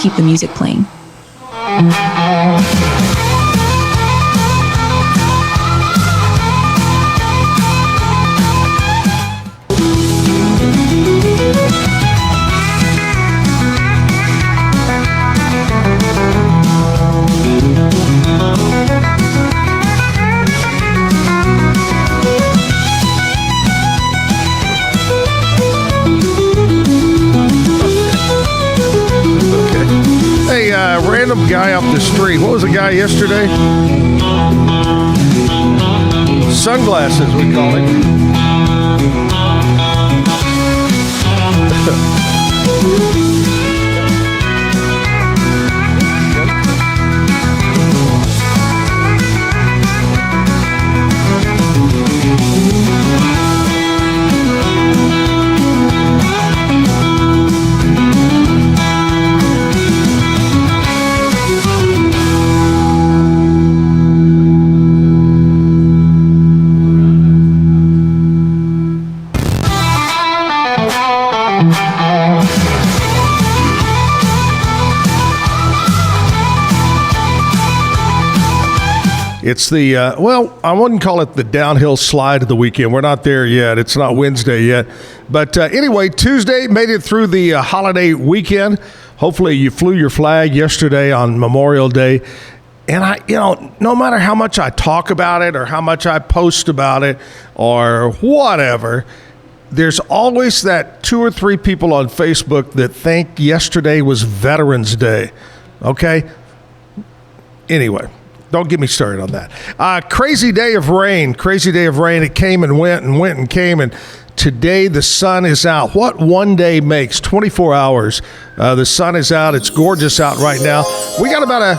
keep the music playing. Random guy off the street. What was the guy yesterday? Sunglasses, we call him. It's the, I wouldn't call it the downhill slide of the weekend. We're not there yet. It's not Wednesday yet. But anyway, Tuesday made it through the holiday weekend. Hopefully you flew your flag yesterday on Memorial Day. And no matter how much I talk about it or how much I post about it or whatever, there's always that 2 or 3 people on Facebook that think yesterday was Veterans Day. Okay? Anyway. Don't get me started on that. Crazy day of rain. It came and went and came. And today the sun is out. What one day makes? 24 hours. The sun is out. It's gorgeous out right now. We got about a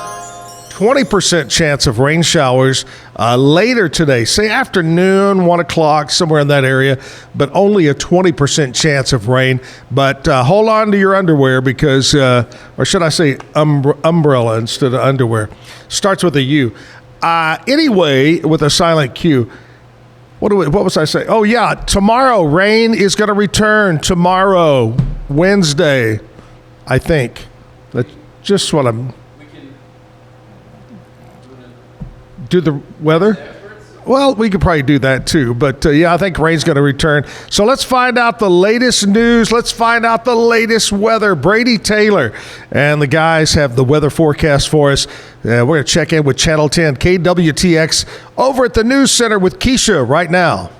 20% chance of rain showers later today. Say afternoon, 1 o'clock, somewhere in that area. But only a 20% chance of rain. But hold on to your underwear because, or should I say umbrella instead of underwear. Starts with a U. Anyway, with a silent Q. What was I saying? Oh, yeah. Tomorrow, rain is going to return. Tomorrow, Wednesday, I think. That's just what I'm... Do the weather? Well, we could probably do that too. But, yeah, I think rain's going to return. So let's find out the latest news. Let's find out the latest weather. Brady Taylor and the guys have the weather forecast for us. We're going to check in with Channel 10 KWTX over at the News Center with Keisha right now.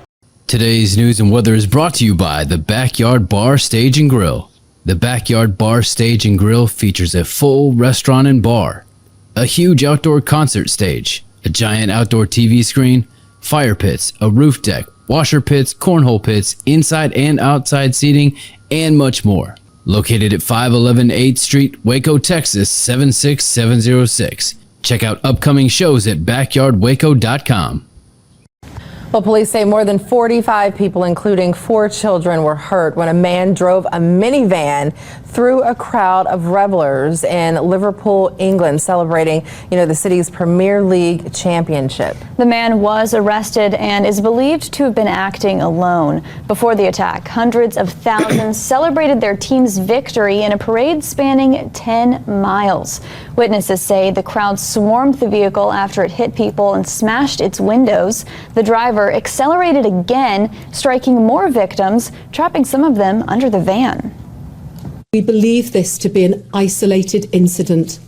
Today's news and weather is brought to you by the Backyard Bar, Stage and Grill. The Backyard Bar, Stage and Grill features a full restaurant and bar, a huge outdoor concert stage, a giant outdoor TV screen, fire pits, a roof deck, washer pits, cornhole pits, inside and outside seating, and much more. Located at 511 8th Street, Waco, Texas, 76706. Check out upcoming shows at backyardwaco.com. Well, police say more than 45 people, including 4 children, were hurt when a man drove a minivan through a crowd of revelers in Liverpool, England, celebrating, the city's Premier League championship. The man was arrested and is believed to have been acting alone. Before the attack, hundreds of thousands celebrated their team's victory in a parade spanning 10 miles. Witnesses say the crowd swarmed the vehicle after it hit people and smashed its windows. The driver accelerated again, striking more victims, trapping some of them under the van. We believe this to be an isolated incident,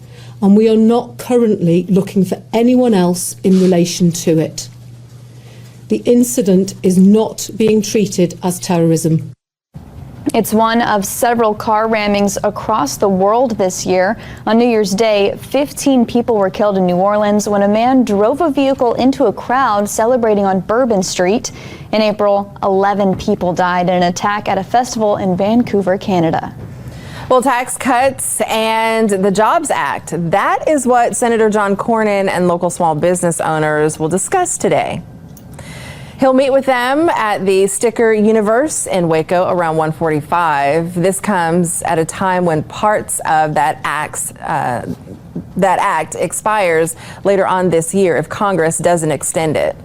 and we are not currently looking for anyone else in relation to it. The incident is not being treated as terrorism. It's one of several car rammings across the world this year. On New Year's Day, 15 people were killed in New Orleans when a man drove a vehicle into a crowd celebrating on Bourbon Street. In April, 11 people died in an attack at a festival in Vancouver, Canada. Well, tax cuts and the Jobs Act. That is what Senator John Cornyn and local small business owners will discuss today. He'll meet with them at the Sticker Universe in Waco around 1:45. This comes at a time when parts of that act expires later on this year if Congress doesn't extend it.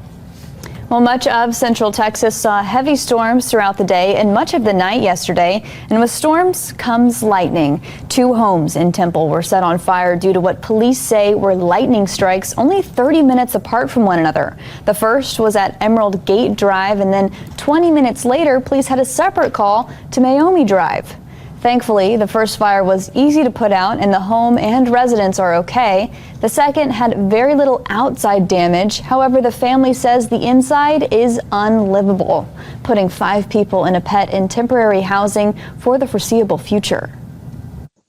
Well, much of central Texas saw heavy storms throughout the day and much of the night yesterday. And with storms comes lightning. 2 homes in Temple were set on fire due to what police say were lightning strikes only 30 minutes apart from one another. The first was at Emerald Gate Drive, and then 20 minutes later, police had a separate call to Mayomi Drive. Thankfully, the first fire was easy to put out and the home and residents are okay. The second had very little outside damage. However, the family says the inside is unlivable, putting 5 people and a pet in temporary housing for the foreseeable future.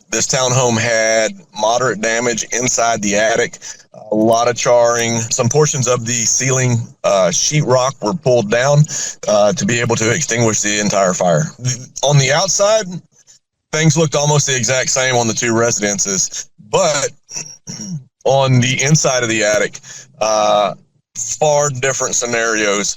This townhome had moderate damage inside the attic, a lot of charring. Some portions of the ceiling sheetrock were pulled down to be able to extinguish the entire fire. On the outside, things looked almost the exact same on the 2 residences, but on the inside of the attic, far different scenarios.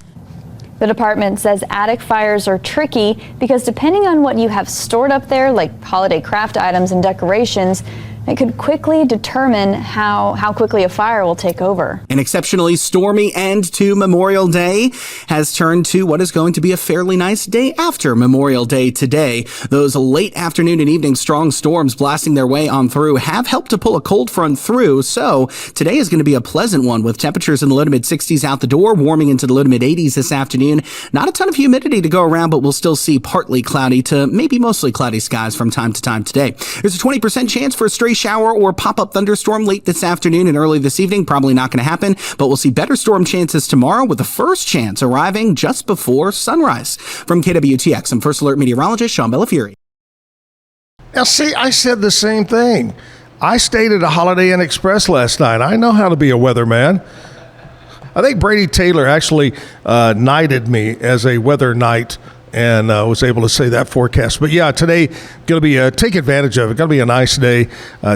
The department says attic fires are tricky because depending on what you have stored up there, like holiday craft items and decorations, it could quickly determine how quickly a fire will take over. An exceptionally stormy end to Memorial Day has turned to what is going to be a fairly nice day after Memorial Day today. Those late afternoon and evening strong storms blasting their way on through have helped to pull a cold front through. So today is going to be a pleasant one with temperatures in the low to mid 60s out the door, warming into the low to mid 80s this afternoon. Not a ton of humidity to go around, but we'll still see partly cloudy to maybe mostly cloudy skies from time to time today. There's a 20% chance for a stray shower or pop-up thunderstorm late this afternoon and early this evening. Probably not going to happen, but we'll see better storm chances tomorrow with the first chance arriving just before sunrise. From KWTX, I'm First Alert meteorologist Sean Bellafieri. Now, see, I said the same thing. I stayed at a Holiday Inn Express last night. I know how to be a weatherman. I think Brady Taylor actually knighted me as a weather knight and was able to say that forecast. But yeah, today going to be take advantage of it. Going to be a nice day.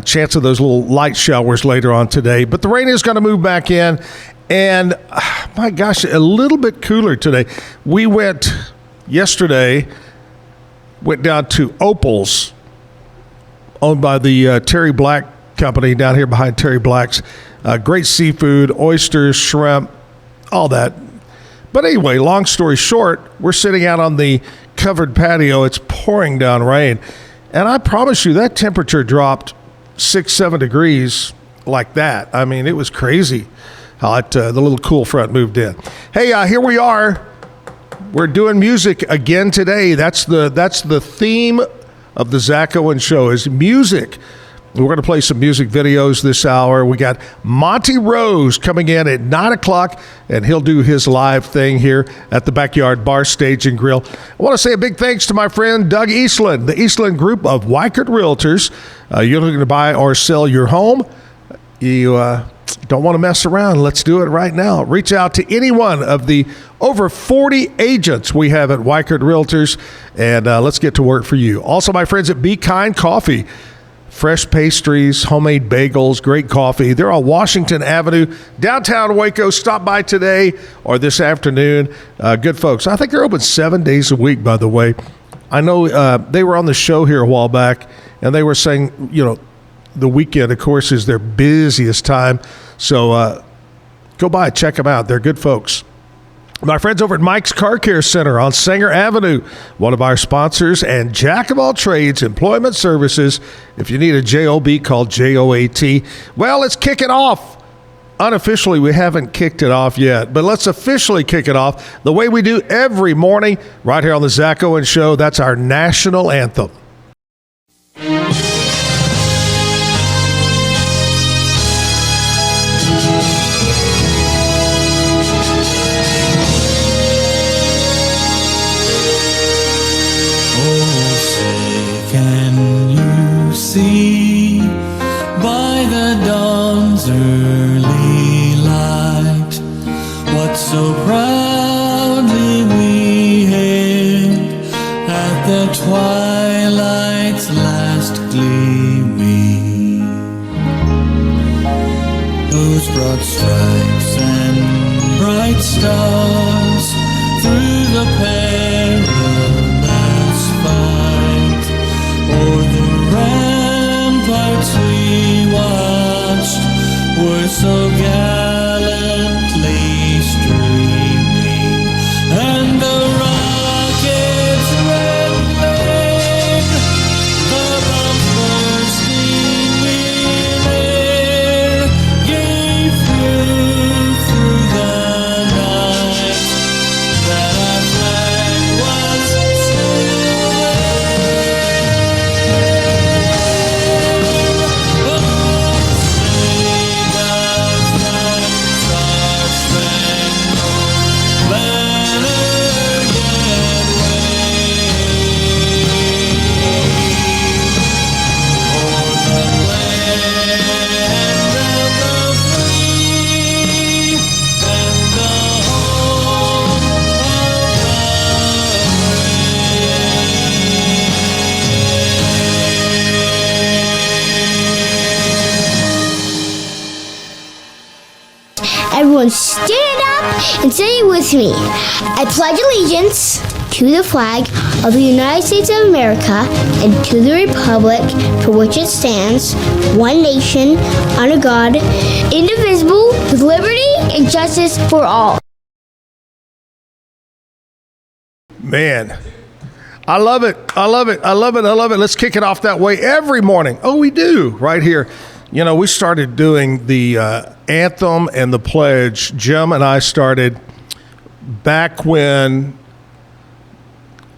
Chance of those little light showers later on today. But the rain is going to move back in, and my gosh, a little bit cooler today. We went down to Opal's, owned by the Terry Black Company down here behind Terry Black's. Great seafood, oysters, shrimp, all that. But anyway, long story short, we're sitting out on the covered patio. It's pouring down rain. And I promise you, that temperature dropped 6-7 degrees like that. I mean, it was crazy how the little cool front moved in. Hey, here we are. We're doing music again today. That's the theme of the Zack Show is music. We're going to play some music videos this hour. We got Monte Rose coming in at 9 o'clock, and he'll do his live thing here at the Backyard Bar, Stage, and Grill. I want to say a big thanks to my friend Doug Eastland, the Eastland Group of Weichert Realtors. You're looking to buy or sell your home. You don't want to mess around. Let's do it right now. Reach out to any one of the over 40 agents we have at Weichert Realtors, and let's get to work for you. Also, my friends at Be Kind Coffee. Fresh pastries, homemade bagels, great coffee. They're on Washington Avenue, downtown Waco. Stop by today or this afternoon. Good folks. I think they're open 7 days a week, by the way. I know they were on the show here a while back, and they were saying, the weekend, of course, is their busiest time. So go by, check them out. They're good folks. My friends over at Mike's Car Care Center on Sanger Avenue, one of our sponsors, and Jack of All Trades Employment Services. If you need a job, call JOAT. Well, let's kick it off. Unofficially, we haven't kicked it off yet, but let's officially kick it off the way we do every morning right here on the Zack Show. That's our national anthem. See by the dawn's early light what so proudly we hailed at the twilight's last gleaming, whose broad stripes and bright stars through the perilous fight o'er the ramparts we watched were so gallantly streaming. stand up and say it with me. I pledge allegiance to the flag of the United States of America and to the republic for which it stands, one nation, under God, indivisible, with liberty and justice for all. Man, I love it. I love it. I love it. I love it. Let's kick it off that way every morning. Oh, we do, right here. You know, we started doing the anthem and the pledge. Jim and I started back when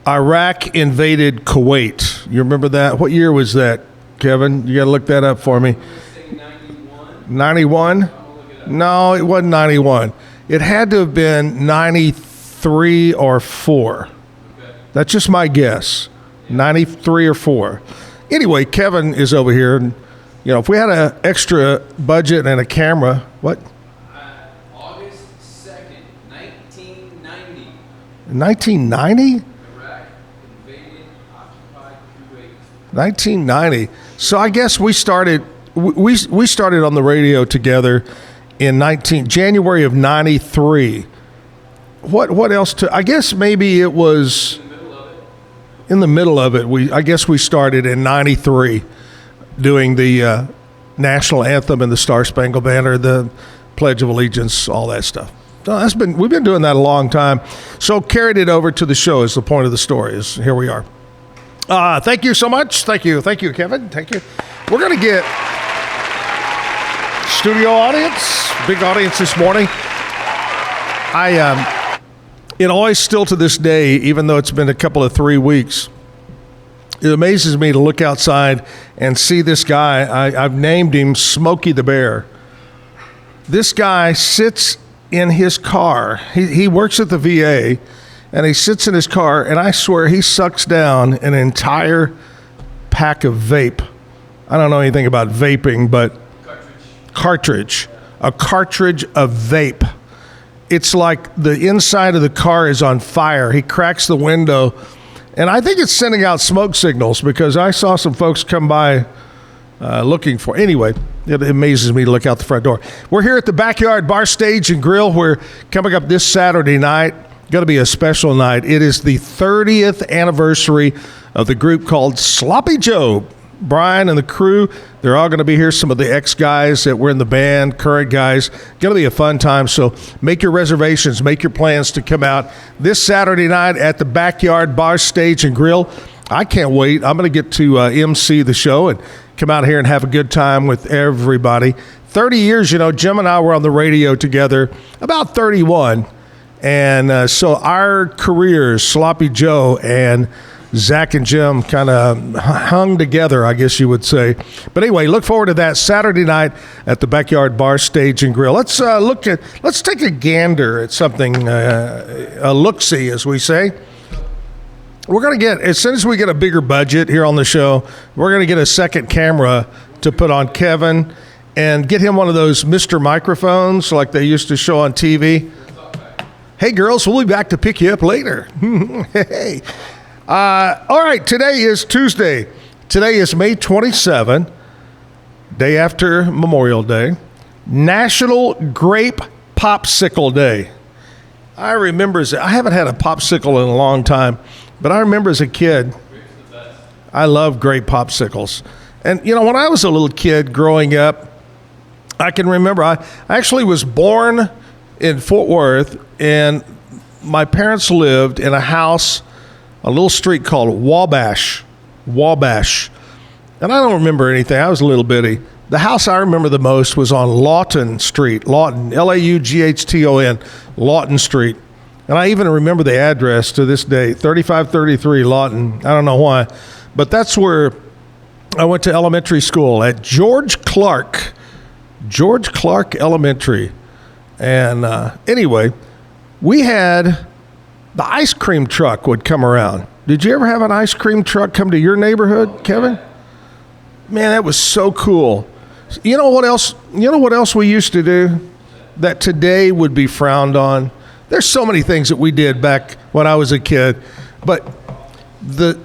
Iraq invaded Kuwait. You remember that? What year was that, Kevin? You got to look that up for me. 91? No, it wasn't 91. It had to have been 93 or 4. That's just my guess. 93 or 4. Anyway, Kevin is over here. And, you know, if we had an extra budget and a camera, what? August 2nd, 1990. 1990? Iraq invaded, occupied Kuwait. 1990. So I guess we started on the radio together in January of 93. What else I guess maybe it was in the middle of it. I guess we started in 93 doing the national anthem and the Star Spangled Banner, the Pledge of Allegiance, all that stuff. So we've been doing that a long time. So carried it over to the show is the point of the story. Is here we are. Thank you so much. Thank you, Kevin. Thank you. We're going to get studio audience, big audience this morning. It always still to this day, even though it's been a couple of 3 weeks, it amazes me to look outside and see this guy. I've named him Smokey the Bear. This guy sits in his car. He works at the VA, and he sits in his car, and I swear he sucks down an entire pack of vape. I don't know anything about vaping, but a cartridge of vape. It's like the inside of the car is on fire. He cracks the window, and I think it's sending out smoke signals because I saw some folks come by looking for. Anyway, it amazes me to look out the front door. We're here at the Backyard Bar Stage and Grill. We're coming up this Saturday night. Going to be a special night. It is the 30th anniversary of the group called Sloppy Joe. Brian and the crew, they're all going to be here. Some of the ex-guys that were in the band, current guys. Going to be a fun time, so make your reservations, make your plans to come out this Saturday night at the Backyard Bar Stage and Grill. I can't wait. I'm going to get to MC the show and come out here and have a good time with everybody. 30 years, you know, Jim and I were on the radio together, about 31. And so our careers, Sloppy Joe and Zack and Jim, kind of hung together, I guess you would say. But anyway, look forward to that Saturday night at the Backyard Bar Stage and Grill. Let's take a gander at something, a look-see, as we say. We're going to get, as soon as we get a bigger budget here on the show, we're going to get a second camera to put on Kevin and get him one of those Mr. microphones like they used to show on TV. Hey, girls, we'll be back to pick you up later. Hey. All right, today is Tuesday. Today is May 27, day after Memorial Day, National Grape Popsicle Day. I remember, I haven't had a popsicle in a long time, but I remember as a kid, I love grape popsicles. And, you know, when I was a little kid growing up, I can remember I actually was born in Fort Worth, and my parents lived in a house, a little street called Wabash. And I don't remember anything. I was a little bitty. The house I remember the most was on Lawton Street, Lawton, L-A-U-G-H-T-O-N, Lawton Street. And I even remember the address to this day, 3533 Lawton. I don't know why. But that's where I went to elementary school, at George Clark Elementary. And anyway, we had the ice cream truck would come around. Did you ever have an ice cream truck come to your neighborhood, Kevin? Man, that was so cool. You know what else? You know what else we used to do that today would be frowned on? There's so many things that we did back when I was a kid, but the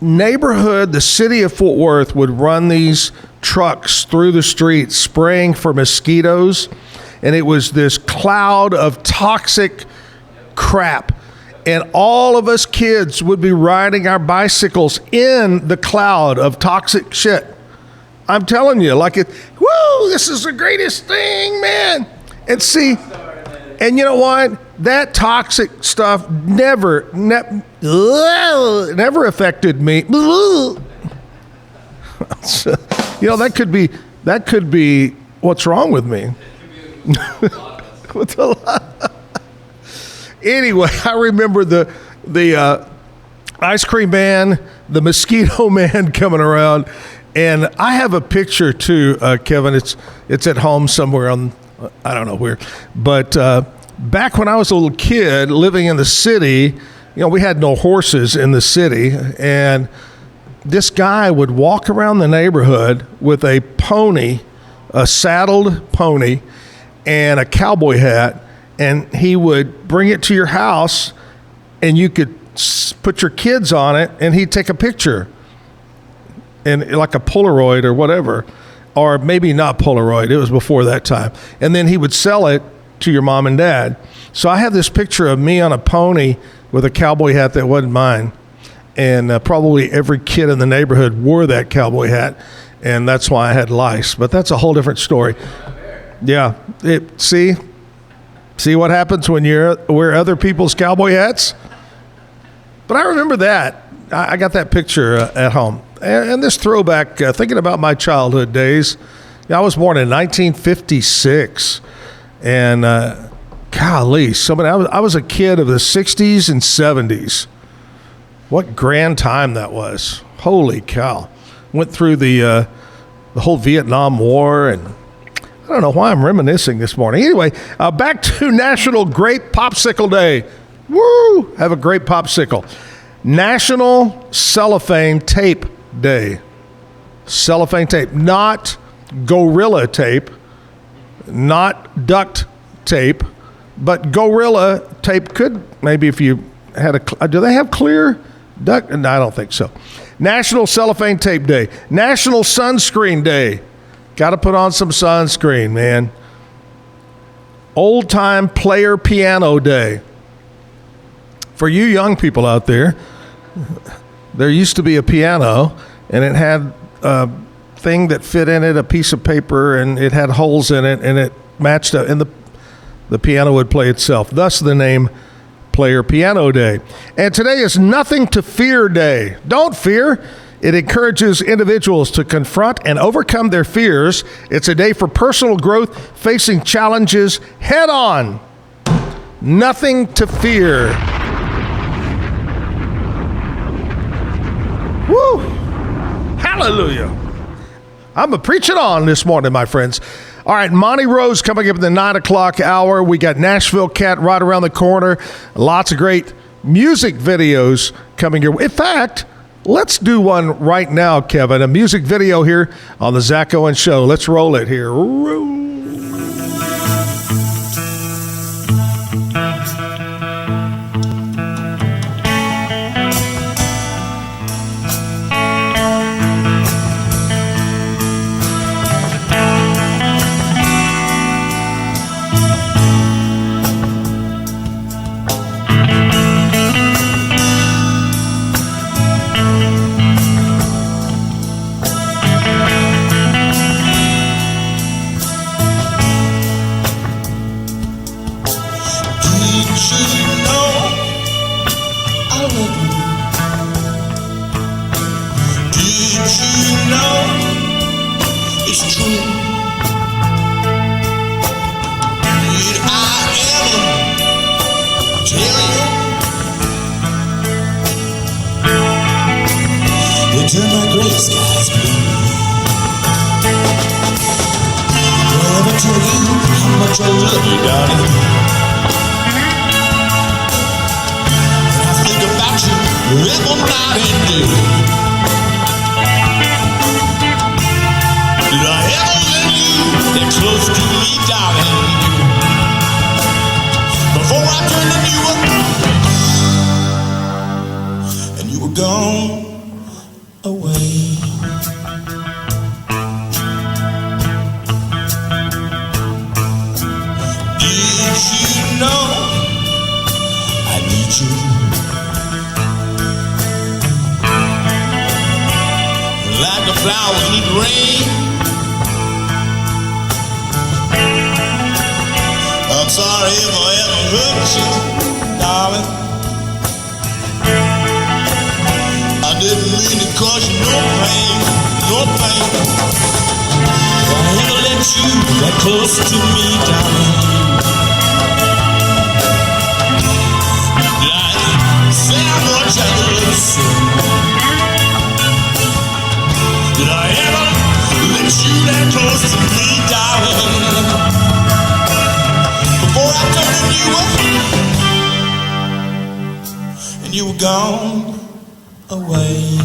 neighborhood, the city of Fort Worth would run these trucks through the streets spraying for mosquitoes. and it was this cloud of toxic crap. And all of us kids would be riding our bicycles in the cloud of toxic shit. I'm telling you, like woo, this is the greatest thing, man. And see, and you know what? That toxic stuff never affected me. That could be what's wrong with me. Anyway, I remember the ice cream man, the mosquito man coming around, and I have a picture too, Kevin. It's at home somewhere on I don't know where, but back when I was a little kid living in the city, we had no horses in the city, and this guy would walk around the neighborhood with a pony, a saddled pony, and a cowboy hat, and he would bring it to your house, and you could put your kids on it, and he'd take a picture, and like a Polaroid or whatever, or maybe not Polaroid. It was before that time, and then he would sell it to your mom and dad. So I have this picture of me on a pony with a cowboy hat that wasn't mine, and probably every kid in the neighborhood wore that cowboy hat, and that's why I had lice. But that's a whole different story. Yeah, see what happens when you wear other people's cowboy hats? But I remember that. I got that picture at home. And this throwback, thinking about my childhood days. I was born in 1956. And golly, I was a kid of the 60s and 70s. What grand time that was. Holy cow. Went through the whole Vietnam War, and I don't know why I'm reminiscing this morning. Anyway, back to National Grape Popsicle Day. Woo! Have a great popsicle. National Cellophane Tape Day. Cellophane tape, not Gorilla Tape, not duct tape, but Gorilla Tape could, maybe if you had do they have clear duct? No, I don't think so. National Cellophane Tape Day. National Sunscreen Day. Got to put on some sunscreen, man. Old Time Player Piano Day. For you young people out there, there used to be a piano, and it had a thing that fit in it, a piece of paper, and it had holes in it, and it matched up, and the piano would play itself. Thus the name Player Piano Day. And today is Nothing to Fear Day. Don't fear. It encourages individuals to confront and overcome their fears. It's a day for personal growth, facing challenges head on. Nothing to fear. Woo! Hallelujah. I'm preaching on this morning, my friends. All right, Monte Rose coming up in the 9 o'clock hour. We got Nashville Cat right around the corner. Lots of great music videos coming your way. In fact, let's do one right now, Kevin. A music video here on the Zack Owens Show. Let's roll it here. flowers need rain. I'm sorry if I ever hurt you, darling. I didn't mean to cause you no pain, no pain. If I ever let you get close to me, darling, did I say how much I love you? Did I ever let you that close to me, darling? Before I turned you up, and you were gone away.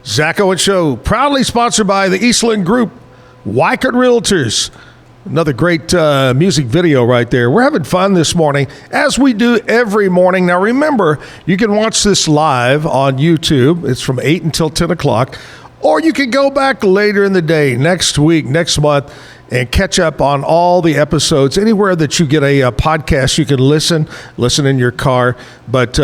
Zack Show, proudly sponsored by the Eastland Group, Wycott Realtors. Another great music video right there. We're having fun this morning, as we do every morning. Now, remember, you can watch this live on YouTube. It's from 8 until 10 o'clock. Or you can go back later in the day, next week, next month, and catch up on all the episodes. Anywhere that you get a podcast, you can listen in your car. But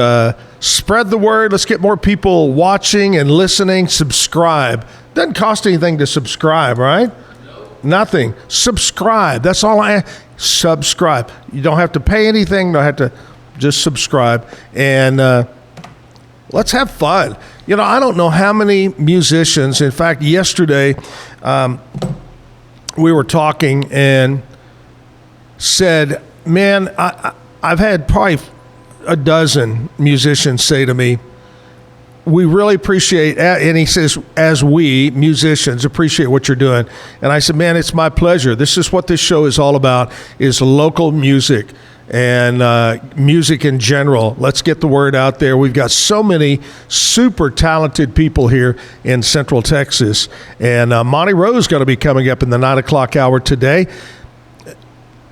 spread the word. Let's get more people watching and listening. Subscribe. Doesn't cost anything to subscribe, right? Nothing. Subscribe. That's all subscribe. You don't have to pay anything. You don't have to just subscribe. And let's have fun. You know, I don't know how many musicians. In fact, yesterday we were talking and said, man, I've had probably a dozen musicians say to me, we really appreciate, and he says, as we musicians appreciate what you're doing. And I said, man, it's my pleasure. This is what this show is all about, is local music and music in general. Let's get the word out there. We've got so many super talented people here in Central Texas. And Monte Rose is going to be coming up in the 9 o'clock hour today.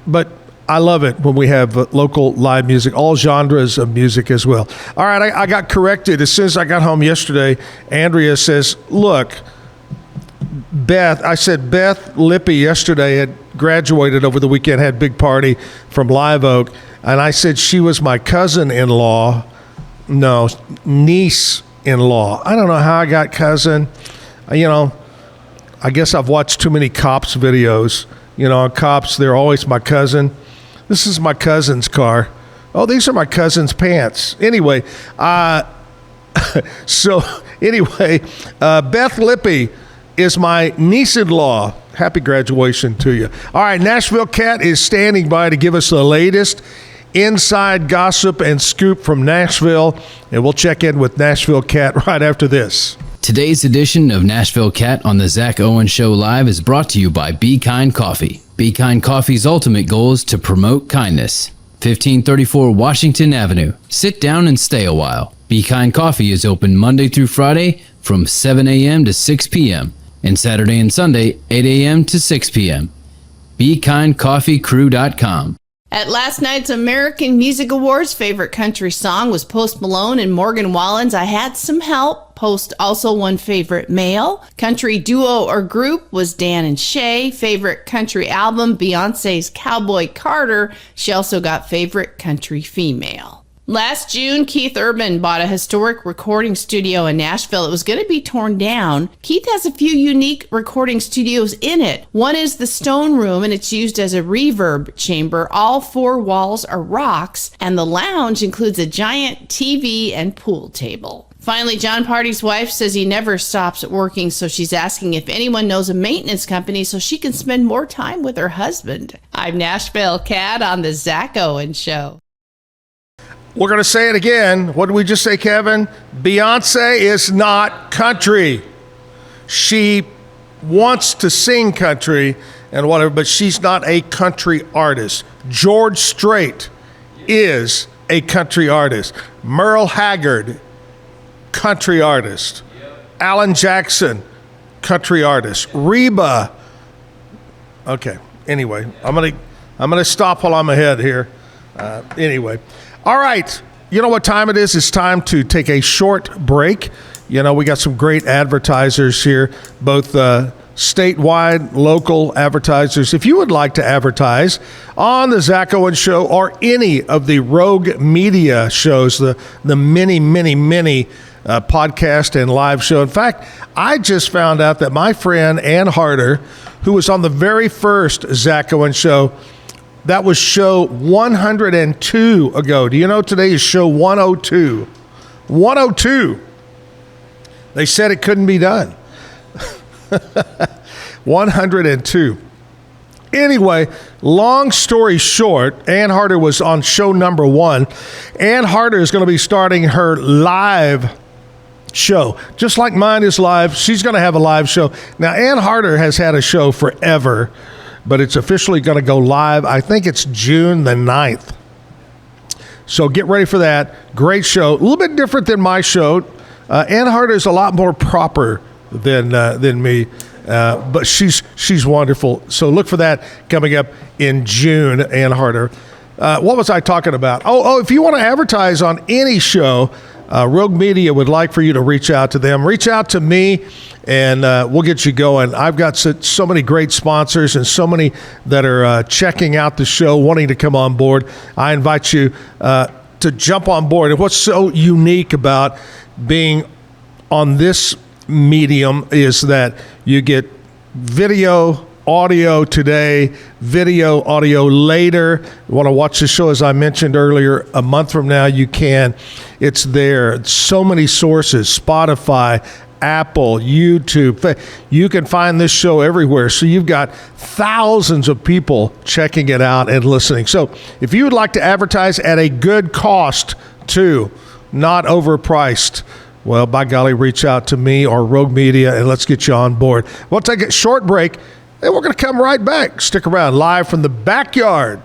But I love it when we have local live music, all genres of music as well. All right, I got corrected. As soon as I got home yesterday, Andrea says, look, Beth Lippy yesterday had graduated over the weekend, had a big party from Live Oak, and I said she was my cousin-in-law. No, niece-in-law. I don't know how I got cousin. You know, I guess I've watched too many Cops videos. You know, Cops, they're always my cousin. This is my cousin's car. Oh, these are my cousin's pants. Anyway, Beth Lippy is my niece-in-law. happy graduation to you. All right, Nashville Cat is standing by to give us the latest inside gossip and scoop from Nashville, and we'll check in with Nashville Cat right after this. Today's edition of Nashville Cat on the Zack Owen Show Live is brought to you by Be Kind Coffee. Be Kind Coffee's ultimate goal is to promote kindness. 1534 Washington Avenue. Sit down and stay a while. Be Kind Coffee is open Monday through Friday from 7 a.m. to 6 p.m. and Saturday and Sunday 8 a.m. to 6 p.m. BeKindCoffeeCrew.com. At last night's American Music Awards, favorite country song was Post Malone and Morgan Wallen's I Had Some Help. Post also won favorite male. Country duo or group was Dan and Shay. Favorite country album, Beyonce's Cowboy Carter. She also got favorite country female. Last June, Keith Urban bought a historic recording studio in Nashville. It was going to be torn down. Keith has a few unique recording studios in it. One is the Stone Room, and it's used as a reverb chamber. All 4 walls are rocks, and the lounge includes a giant TV and pool table. Finally, John Party's wife says he never stops working, so she's asking if anyone knows a maintenance company so she can spend more time with her husband. I'm Nashville Cat on the Zack Owen Show. We're going to say it again. What did we just say, Kevin? Beyonce is not country. She wants to sing country and whatever, but she's not a country artist. George Strait is a country artist. Merle Haggard, country artist. Alan Jackson, country artist. Reba. Okay. Anyway, I'm gonna stop while I'm ahead here. Anyway. All right, you know what time it is? It's time to take a short break. You know, we got some great advertisers here, both statewide, local advertisers. If you would like to advertise on the Zack Owen Show or any of the Rogue Media shows, the many podcast and live show. In fact, I just found out that my friend Ann Harder, who was on the very first Zack Owen Show, that was show 102 ago. Do you know today is show 102? 102. They said it couldn't be done. 102. Anyway, long story short, Ann Harder was on show number 1. Ann Harder is going to be starting her live show. Just like mine is live, she's going to have a live show. Now, Ann Harder has had a show forever, but it's officially going to go live. I think it's June the 9th. So get ready for that. Great show. A little bit different than my show. Ann Harder is a lot more proper than me, but she's wonderful. So look for that coming up in June, Ann Harder. What was I talking about? Oh, if you want to advertise on any show, Rogue Media would like for you to reach out to them. Reach out to me, and we'll get you going. I've got so many great sponsors and so many that are checking out the show, wanting to come on board. I invite you to jump on board. And what's so unique about being on this medium is that you get video, audio today, video, audio later. You want to watch the show, as I mentioned earlier, a month from now, you can. It's there. So many sources, Spotify, Apple, YouTube. You can find this show everywhere. So you've got thousands of people checking it out and listening. So if you would like to advertise at a good cost too, not overpriced, well, by golly, reach out to me or Rogue Media and let's get you on board. We'll take a short break and we're going to come right back. Stick around, live from the backyard.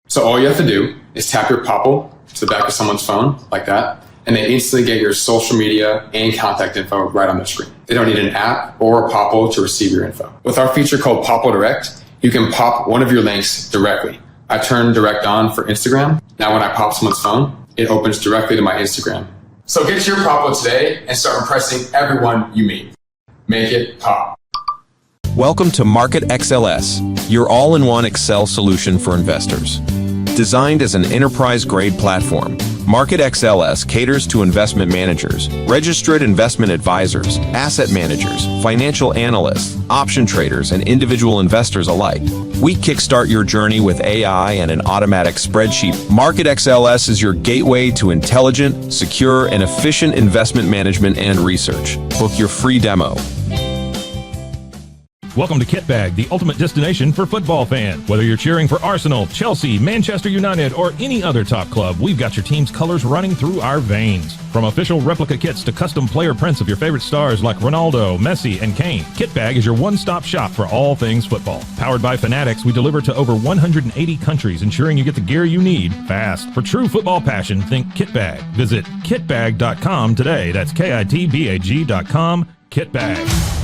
So all you have to do is tap your Popple to the back of someone's phone, like that, and they instantly get your social media and contact info right on their screen. They don't need an app or a Popple to receive your info. With our feature called Popple Direct, you can pop one of your links directly. I turn Direct on for Instagram. Now when I pop someone's phone, it opens directly to my Instagram. So get your Popple today and start impressing everyone you meet. Make it pop. Welcome to Market XLS, your all-in-one Excel solution for investors. designed as an enterprise-grade platform. MarketXLS caters to investment managers, registered investment advisors, asset managers, financial analysts, option traders, and individual investors alike. We kickstart your journey with AI and an automatic spreadsheet. MarketXLS is your gateway to intelligent, secure, and efficient investment management and research. Book your free demo. Welcome to Kitbag, the ultimate destination for football fans. Whether you're cheering for Arsenal, Chelsea, Manchester United, or any other top club, we've got your team's colors running through our veins. From official replica kits to custom player prints of your favorite stars like Ronaldo, Messi, and Kane, Kitbag is your one-stop shop for all things football. Powered by Fanatics, we deliver to over 180 countries, ensuring you get the gear you need fast. For true football passion, think Kitbag. Visit kitbag.com today. That's kitbag.com. Kitbag.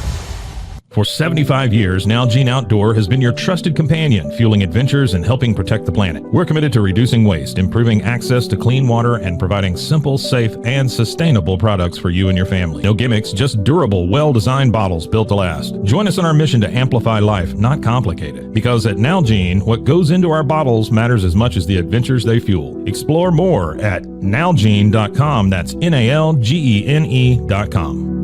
For 75 years, Nalgene Outdoor has been your trusted companion, fueling adventures and helping protect the planet. We're committed to reducing waste, improving access to clean water, and providing simple, safe, and sustainable products for you and your family. No gimmicks, just durable, well-designed bottles built to last. Join us on our mission to amplify life, not complicate it. Because at Nalgene, what goes into our bottles matters as much as the adventures they fuel. Explore more at nalgene.com. That's NALGENE.com.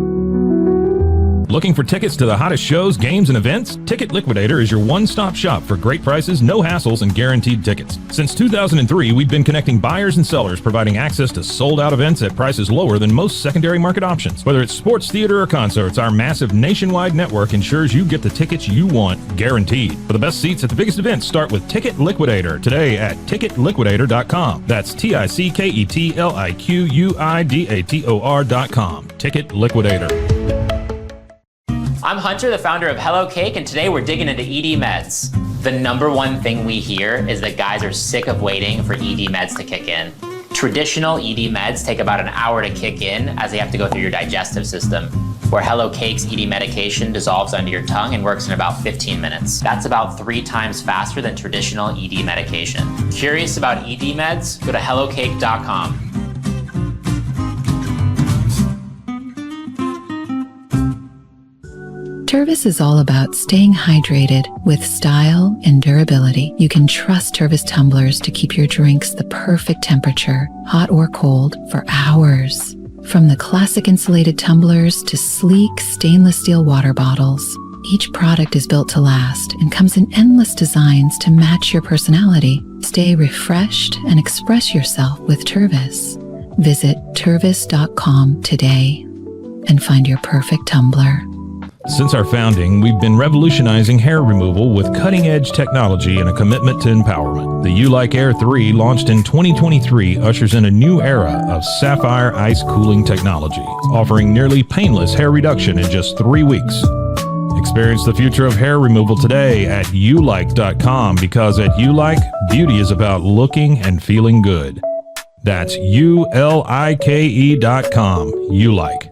Looking for tickets to the hottest shows, games, and events? Ticket Liquidator is your one-stop shop for great prices, no hassles, and guaranteed tickets. Since 2003, we've been connecting buyers and sellers, providing access to sold-out events at prices lower than most secondary market options. Whether it's sports, theater, or concerts, our massive nationwide network ensures you get the tickets you want, guaranteed. For the best seats at the biggest events, start with Ticket Liquidator today at ticketliquidator.com. That's TICKETLIQUIDATOR.com. Ticket Liquidator. I'm Hunter, the founder of Hello Cake, and today we're digging into ED meds. The number one thing we hear is that guys are sick of waiting for ED meds to kick in. Traditional ED meds take about an hour to kick in as they have to go through your digestive system, where Hello Cake's ED medication dissolves under your tongue and works in about 15 minutes. That's about 3 times faster than traditional ED medication. Curious about ED meds? Go to hellocake.com. Tervis is all about staying hydrated with style and durability. You can trust Tervis tumblers to keep your drinks the perfect temperature, hot or cold, for hours. From the classic insulated tumblers to sleek stainless steel water bottles, each product is built to last and comes in endless designs to match your personality. Stay refreshed and express yourself with Tervis. Visit tervis.com today and find your perfect tumbler. Since our founding, we've been revolutionizing hair removal with cutting-edge technology and a commitment to empowerment. The U-Like Air 3, launched in 2023, ushers in a new era of sapphire ice cooling technology, offering nearly painless hair reduction in just 3 weeks. Experience the future of hair removal today at ulike.com, because at U-Like, beauty is about looking and feeling good. That's ulike.com. U-Like.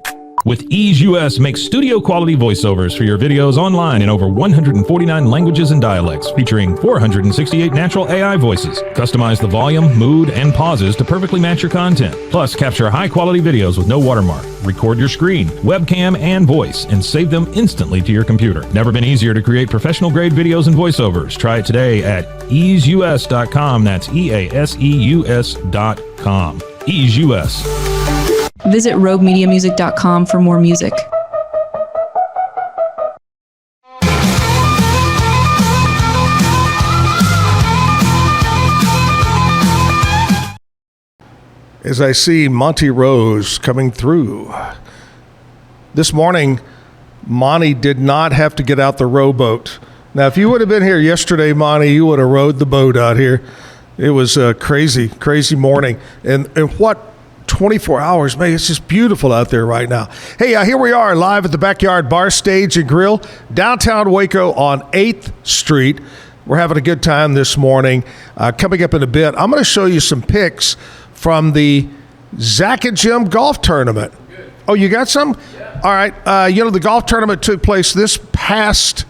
With Ease US, make studio-quality voiceovers for your videos online in over 149 languages and dialects, featuring 468 natural AI voices. Customize the volume, mood, and pauses to perfectly match your content. Plus, capture high-quality videos with no watermark. Record your screen, webcam, and voice, and save them instantly to your computer. Never been easier to create professional-grade videos and voiceovers. Try it today at easeus.com. That's EASEUS.com. Ease US. Visit roguemediamusic.com for more music. As I see Monte Rose coming through. This morning, Monty did not have to get out the rowboat. Now, if you would have been here yesterday, Monty, you would have rowed the boat out here. It was a crazy, crazy morning. And what 24 hours, man, it's just beautiful out there right now. Hey, here we are live at the Backyard Bar Stage and Grill, downtown Waco on 8th Street. We're having a good time this morning. Coming up in a bit, I'm going to show you some pics from the Zack and Jim golf tournament. Good. Oh, you got some? Yeah. All right. The golf tournament took place this past,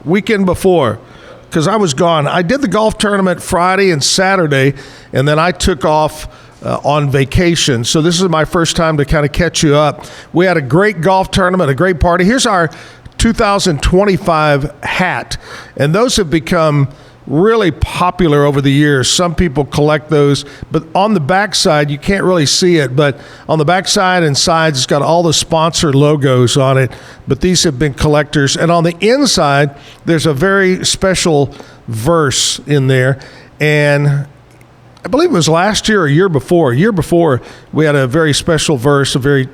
weekend before. Because I was gone. I did the golf tournament Friday and Saturday, and then I took off on vacation. So this is my first time to kind of catch you up. We had a great golf tournament, a great party. Here's our 2025 hat, and those have become really popular over the years. Some people collect those, but on the backside, you can't really see it, but on the backside and sides, it's got all the sponsor logos on it, but these have been collectors. And on the inside, there's a very special verse in there, and I believe it was last year or year before. We had a very special verse, a very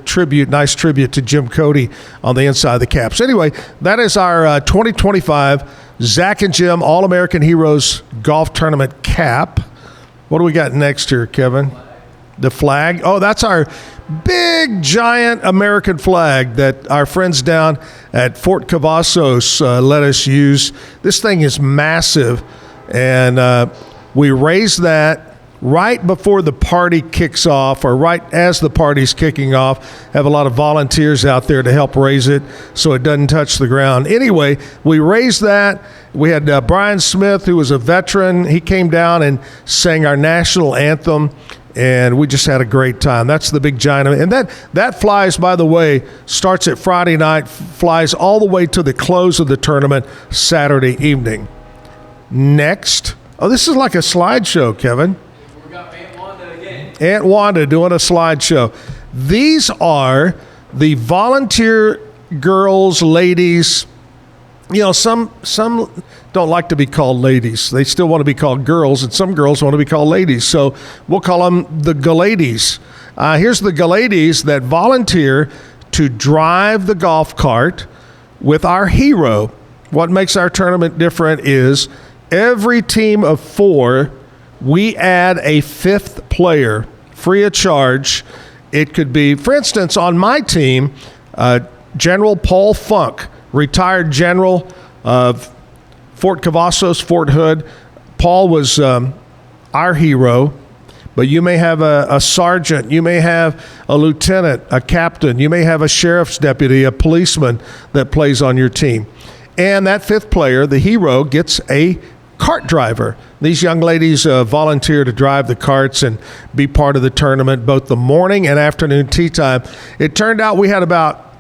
nice tribute to Jim Cody on the inside of the caps. Anyway, that is our 2025 Zack and Jim All-American Heroes Golf Tournament cap. What do we got next here, Kevin? The flag. Oh, that's our big, giant American flag that our friends down at Fort Cavazos let us use. This thing is massive, and we raised that right before the party kicks off, or right as the party's kicking off. Have a lot of volunteers out there to help raise it so it doesn't touch the ground. Anyway, we raised that. We had Brian Smith, who was a veteran. He came down and sang our national anthem, and we just had a great time. That's the big giant. And that flies, by the way, starts at Friday night, flies all the way to the close of the tournament Saturday evening. Next. Oh, this is like a slideshow, Kevin. Aunt Wanda doing a slideshow. These are the volunteer girls, ladies. You know, some don't like to be called ladies. They still want to be called girls, and some girls want to be called ladies. So we'll call them the Galadies. Here's the Galadies that volunteer to drive the golf cart with our hero. What makes our tournament different is every team of 4, we add a 5th player free of charge. It could be, for instance, on my team, General Paul Funk, retired general of Fort Cavazos, Fort Hood. Paul was our hero, but you may have a sergeant, you may have a lieutenant, a captain, you may have a sheriff's deputy, a policeman that plays on your team. And that 5th player, the hero, gets a cart driver. These young ladies volunteer to drive the carts and be part of the tournament, both the morning and afternoon tee time. It turned out we had about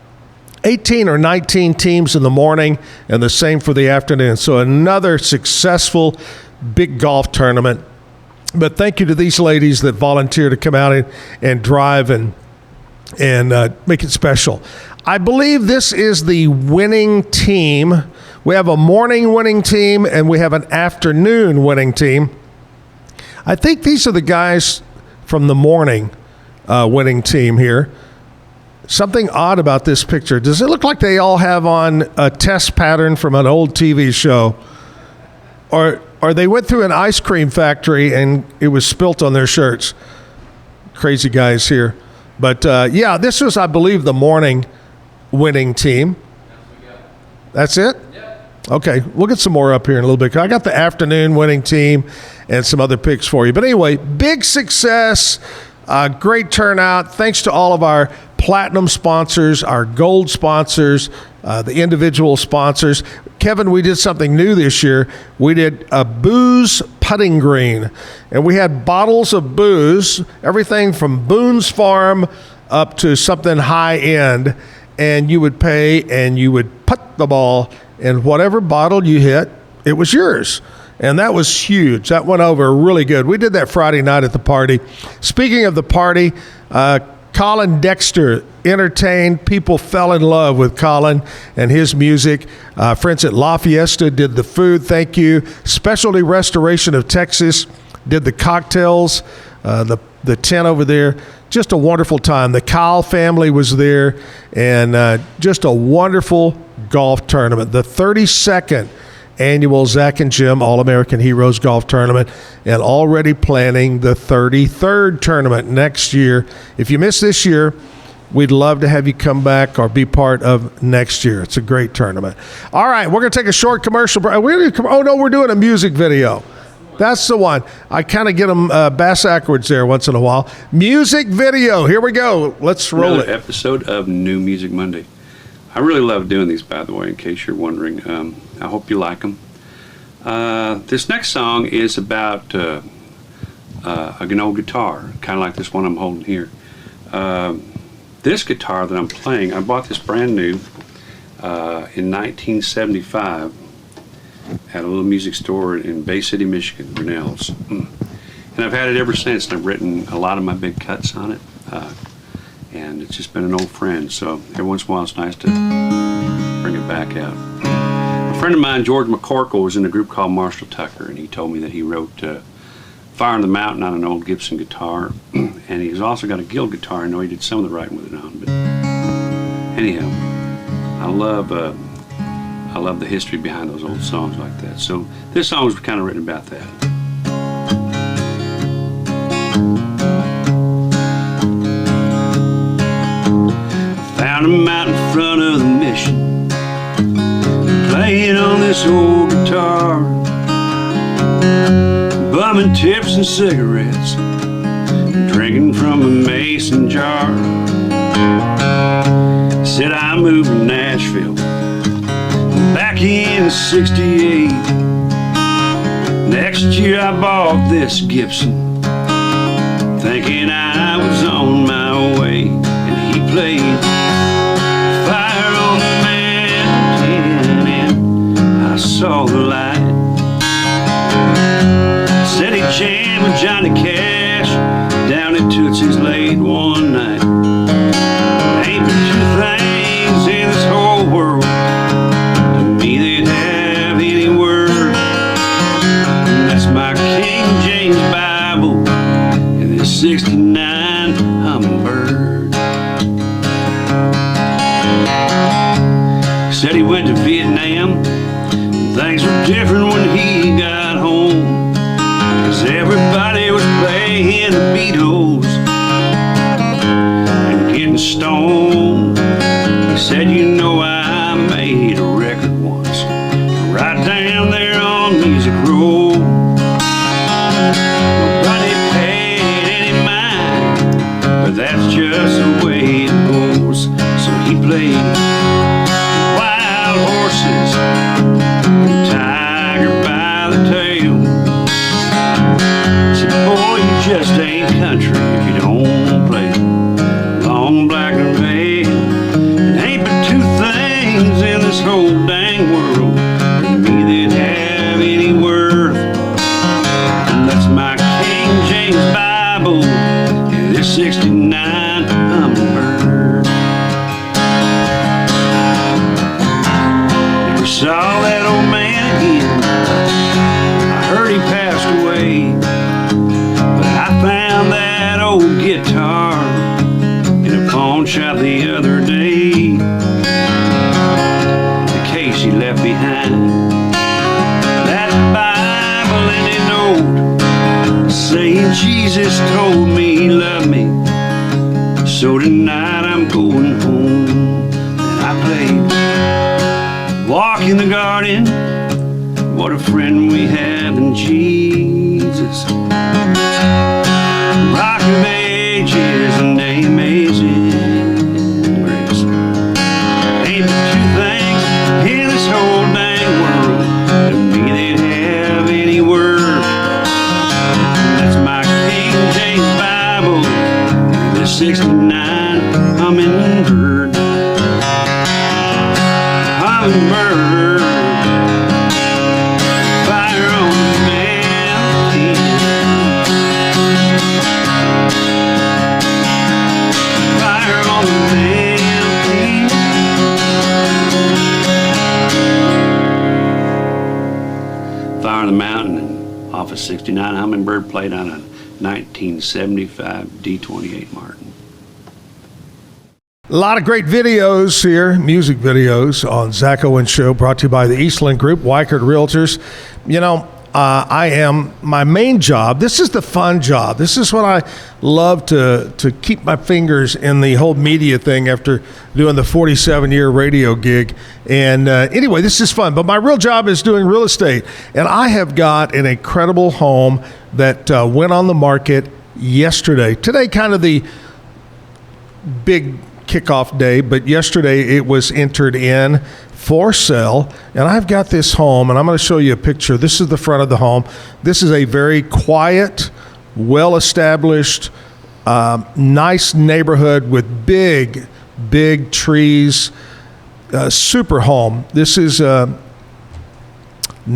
18 or 19 teams in the morning and the same for the afternoon. So another successful big golf tournament. But thank you to these ladies that volunteer to come out and drive and make it special. I believe this is the winning team. We have a morning winning team and we have an afternoon winning team. I think these are the guys from the morning winning team here. Something odd about this picture. Does it look like they all have on a test pattern from an old TV show? Or they went through an ice cream factory and it was spilt on their shirts? Crazy guys here. But yeah, this was, I believe, the morning winning team. That's it? Okay, we'll get some more up here in a little bit. I got the afternoon winning team and some other picks for you. But anyway, big success, great turnout. Thanks to all of our platinum sponsors, our gold sponsors, the individual sponsors. Kevin, we did something new this year. We did a booze putting green, and we had bottles of booze, everything from Boone's Farm up to something high end, and you would pay and you would put the ball, and whatever bottle you hit, it was yours. And that was huge. That went over really good. We did that Friday night at the party. Speaking of the party, Colin Dexter entertained. People fell in love with Colin and his music. Friends at La Fiesta did the food. Thank you. Specialty Restoration of Texas did the cocktails. The tent over there. Just a wonderful time. The Kyle family was there, and just a wonderful golf tournament. The 32nd annual Zack and Jim All-American Heroes Golf Tournament, and already planning the 33rd tournament next year. If you missed this year, we'd love to have you come back or be part of next year. It's a great tournament. All right, we're going to take a short commercial break. We're doing a music video. That's the one. I kind of get them backwards there once in a while. Music video. Here we go. Let's roll Another it. Episode of New Music Monday. I really love doing these, by the way, in case you're wondering. I hope you like them. This next song is about an old guitar, kind of like this one I'm holding here. This guitar that I'm playing, I bought this brand new in 1975. at a little music store in Bay City, Michigan, Brunel's. And I've had it ever since, and I've written a lot of my big cuts on it. And it's just been an old friend, so every once in a while it's nice to bring it back out. A friend of mine, George McCorkle, was in a group called Marshall Tucker, and he told me that he wrote Fire on the Mountain on an old Gibson guitar, and he's also got a Guild guitar. I know he did some of the writing with it on, but anyhow, I love the history behind those old songs like that. So this song was kind of written about that. Found a mountain in front of the mission, playing on this old guitar, bumming tips and cigarettes, drinking from a mason jar. Said I moved to Nashville back in '68. Next year I bought this Gibson, thinking I was on my way, and he played Fire on the Mountain, and I saw the light. Said he jammed with Johnny Cash down at Tootsie's late one night. Ain't but two things in this whole world to me that have any word, and that's my King James Bible and this '69 Hummingbird. Said he went to Vietnam, things were different when he got home, 'cause everybody was playing the Beatles and getting stoned. He said, you know, I made a record once right down there on Music Row. Nobody paid any mind, but that's just the way it goes. So he played Wild Horses and Tiger by the Tail. Said, boy, you just ain't country if you don't play Long Black and Veil. And ain't but two things in this whole dang world to me that have any worth, and that's my King James Bible and this '69 Hummingbird. Never saw that old man again. I heard he passed away, but I found that old guitar in a pawn shop the other day. The case he left behind, that Bible-ended note saying Jesus told me he loved me, so tonight I'm going home. And I played Walk in the Garden, what a friend we have in Jesus. Rock of Ages and Amazing Grace. Ain't but two things in this whole dang world to me that have any worth, and that's my King James Bible and the '69 Hummingbird. Hummingbird, fire on the mountain, fire on the mountain. Fire on the Mountain, and off a '69 Hummingbird, played on a 1975 D28 Martin. A lot of great videos here, music videos on Zack Owens Show, brought to you by the Eastland Group, Weichert Realtors. You know, my main job, this is the fun job. This is what I love to keep my fingers in the whole media thing after doing the 47-year radio gig. And anyway, this is fun. But my real job is doing real estate. And I have got an incredible home that went on the market yesterday. Today, kind of the big kickoff day, but yesterday it was entered in for sale, and I've got this home, and I'm going to show you a picture. This is the front of the home. This is a very quiet, well-established, nice neighborhood with big trees, super home. This is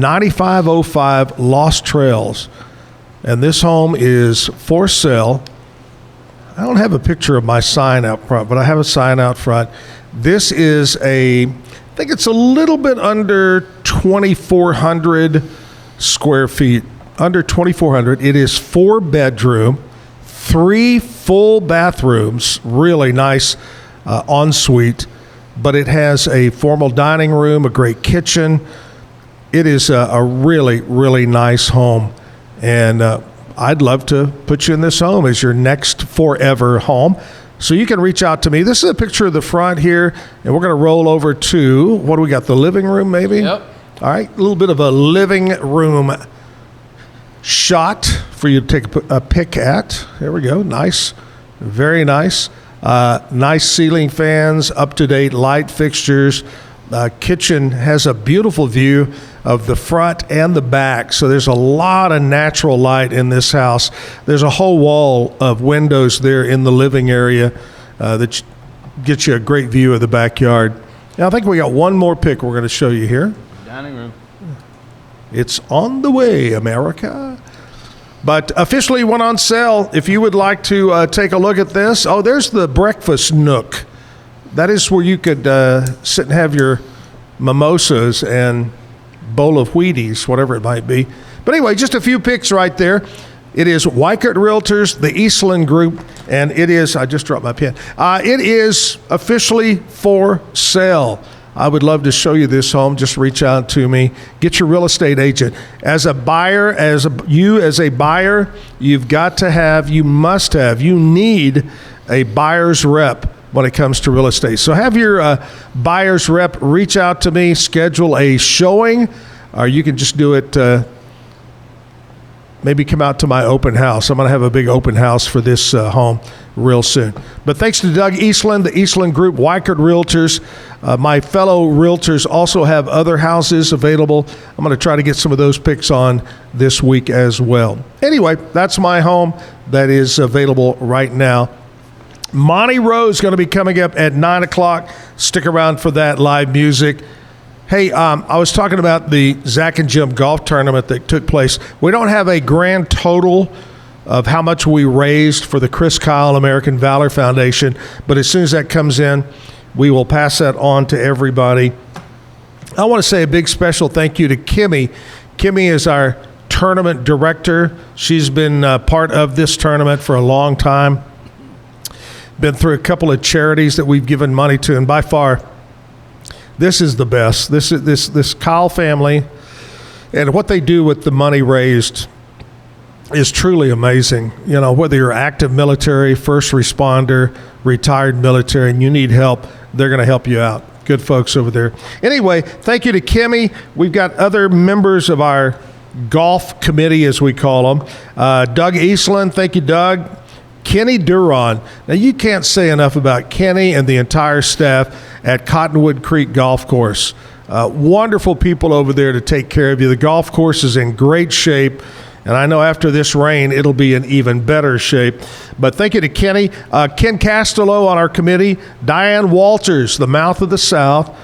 9505 Lost Trails. And this home is for sale. I don't have a picture of my sign out front, but I have a sign out front. This is I think it's a little bit under 2,400 square feet. Under 2,400. It is 4-bedroom, 3 full bathrooms, really nice ensuite. But it has a formal dining room, a great kitchen. It is a really, really nice home. And I'd love to put you in this home as your next forever home. So you can reach out to me. This is a picture of the front here, and we're going to roll over to, what do we got, the living room maybe? Yep. All right, a little bit of a living room shot for you to take a pick at. There we go. Nice. Very nice. Nice ceiling fans, up-to-date light fixtures. Kitchen has a beautiful view of the front and the back, so there's a lot of natural light in this house. There's a whole wall of windows there in the living area that gets you a great view of the backyard. Now, I think we got one more pick we're going to show you here. Dining room. It's on the way, America. But officially went on sale. If you would like to take a look at this. Oh, there's the breakfast nook. That is where you could sit and have your mimosas and bowl of Wheaties, whatever it might be. But anyway, just a few picks right there. It is Weichert Realtors, the Eastland Group, and it is, I just dropped my pen. It is officially for sale. I would love to show you this home. Just reach out to me. Get your real estate agent. As a buyer, as a buyer, you've got to have, you must have, you need a buyer's rep when it comes to real estate. So have your buyer's rep reach out to me, schedule a showing, or you can just do it, maybe come out to my open house. I'm going to have a big open house for this home real soon. But thanks to Doug Eastland, the Eastland Group, Weichert Realtors. My fellow realtors also have other houses available. I'm going to try to get some of those picks on this week as well. Anyway, that's my home that is available right now. Monte Rose is going to be coming up at 9 o'clock. Stick around for that live music. Hey, I was talking about the Zack and Jim golf tournament that took place. We don't have a grand total of how much we raised for the Chris Kyle American Valor Foundation, but as soon as that comes in, we will pass that on to everybody. I want to say a big special thank you to Kimmy. Kimmy is our tournament director. She's been part of this tournament for a long time. Been through a couple of charities that we've given money to, and by far, this is the best. This Kyle family and what they do with the money raised is truly amazing. You know, whether you're active military, first responder, retired military, and you need help, they're going to help you out. Good folks over there. Anyway, thank you to Kimmy. We've got other members of our golf committee, as we call them. Doug Eastland, thank you, Doug. Kenny Duron. Now, you can't say enough about Kenny and the entire staff at Cottonwood Creek Golf Course. Wonderful people over there to take care of you. The golf course is in great shape, and I know after this rain, it'll be in even better shape. But thank you to Kenny. Ken Castello on our committee. Diane Walters, the Mouth of the South.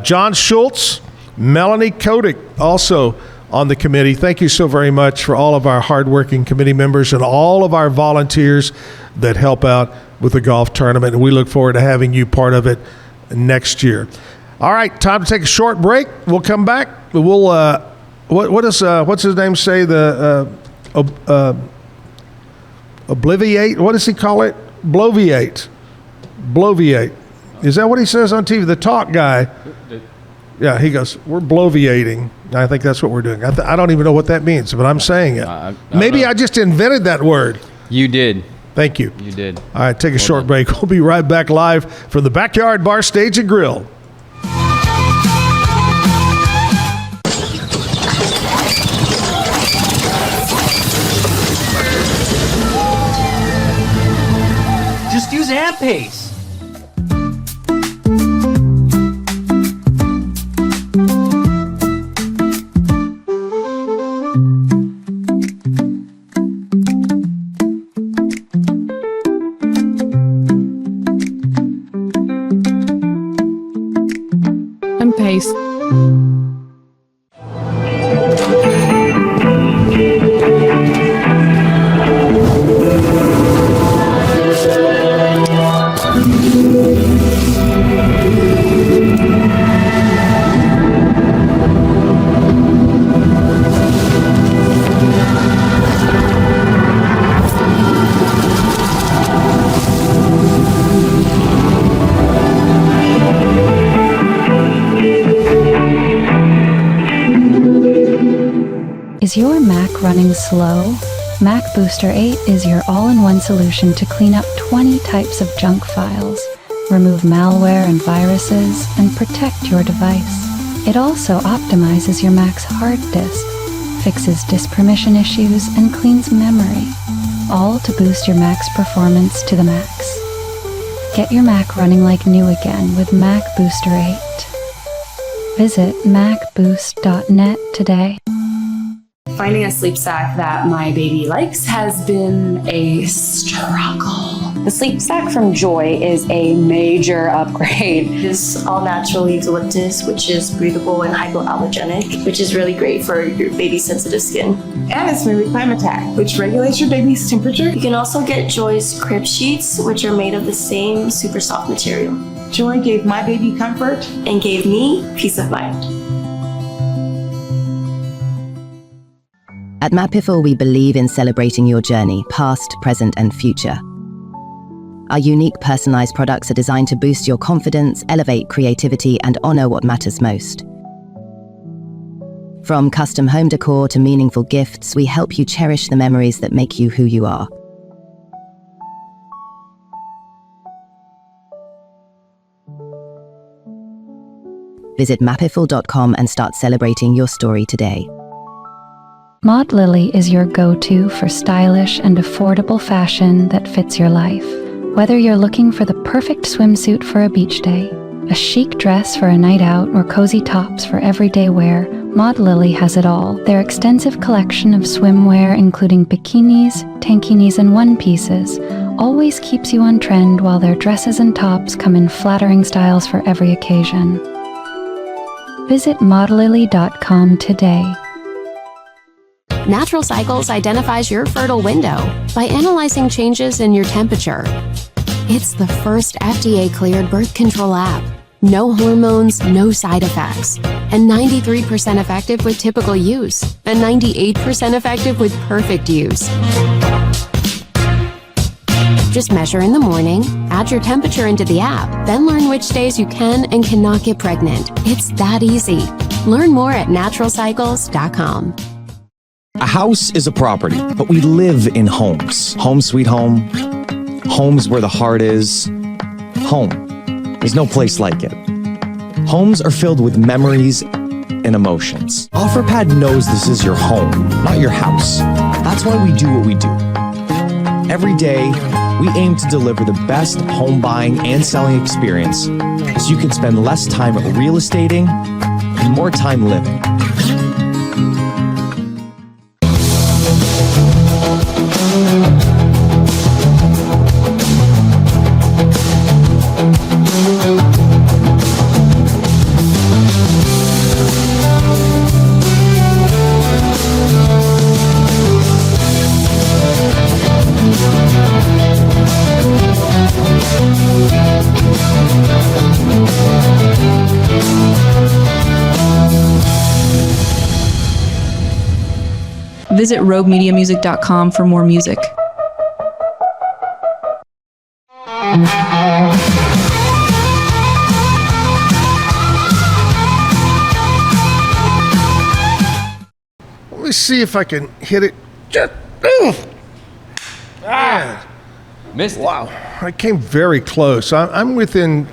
John Schultz. Melanie Kotick, also on the committee. Thank you so very much for all of our hardworking committee members and all of our volunteers that help out with the golf tournament. And we look forward to having you part of it next year. All right, time to take a short break. We'll come back. We'll what's his name say? The obliviate. What does he call it? Bloviate. Is that what he says on TV? The talk guy. Yeah, he goes, we're bloviating. I think that's what we're doing. I don't even know what that means, but I'm saying it. Maybe I just invented that word. You did. Thank you. You did. All right, take a short break. We'll be right back live from the Backyard Bar, Stage, and Grill. Just use AppPace. And paste. Is your Mac running slow? Mac Booster 8 is your all-in-one solution to clean up 20 types of junk files, remove malware and viruses, and protect your device. It also optimizes your Mac's hard disk, fixes disk permission issues, and cleans memory, all to boost your Mac's performance to the max. Get your Mac running like new again with Mac Booster 8. Visit macboost.net today. Finding a sleep sack that my baby likes has been a struggle. The sleep sack from Joy is a major upgrade. It's all natural eucalyptus, which is breathable and hypoallergenic, which is really great for your baby's sensitive skin. And it's made with Climatech, which regulates your baby's temperature. You can also get Joy's crib sheets, which are made of the same super soft material. Joy gave my baby comfort and gave me peace of mind. At Mapiful, we believe in celebrating your journey, past, present, and future. Our unique personalized products are designed to boost your confidence, elevate creativity, and honor what matters most. From custom home decor to meaningful gifts, we help you cherish the memories that make you who you are. Visit mapiful.com and start celebrating your story today. Maud Lily is your go-to for stylish and affordable fashion that fits your life. Whether you're looking for the perfect swimsuit for a beach day, a chic dress for a night out, or cozy tops for everyday wear, Maud Lily has it all. Their extensive collection of swimwear, including bikinis, tankinis, and one-pieces, always keeps you on trend, while their dresses and tops come in flattering styles for every occasion. Visit maudlily.com today. Natural Cycles identifies your fertile window by analyzing changes in your temperature. It's the first FDA-cleared birth control app. No hormones, no side effects, and 93% effective with typical use, and 98% effective with perfect use. Just measure in the morning, add your temperature into the app, then learn which days you can and cannot get pregnant. It's that easy. Learn more at naturalcycles.com. A house is a property, but we live in homes. Home sweet home. Homes where the heart is. Home. There's no place like it. Homes are filled with memories and emotions. OfferPad knows this is your home, not your house. That's why we do what we do. Every day, we aim to deliver the best home buying and selling experience so you can spend less time real estating and more time living. Visit roguemediamusic.com for more music. Let me see if I can hit it. Missed it. Wow, I came very close. I'm within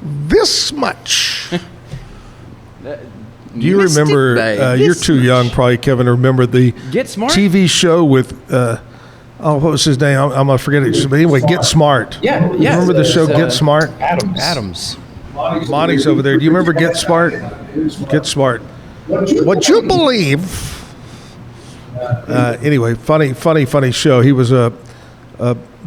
this much. Do you remember, you're too young probably, Kevin, to remember the Get Smart? TV show with, what was his name? I'm going to forget it. But anyway, Get Smart. Yeah. Remember the show Get Smart? Adams. Monty's over there. Do you remember Get Smart? Get Smart. Would you believe? Anyway, funny show. He was a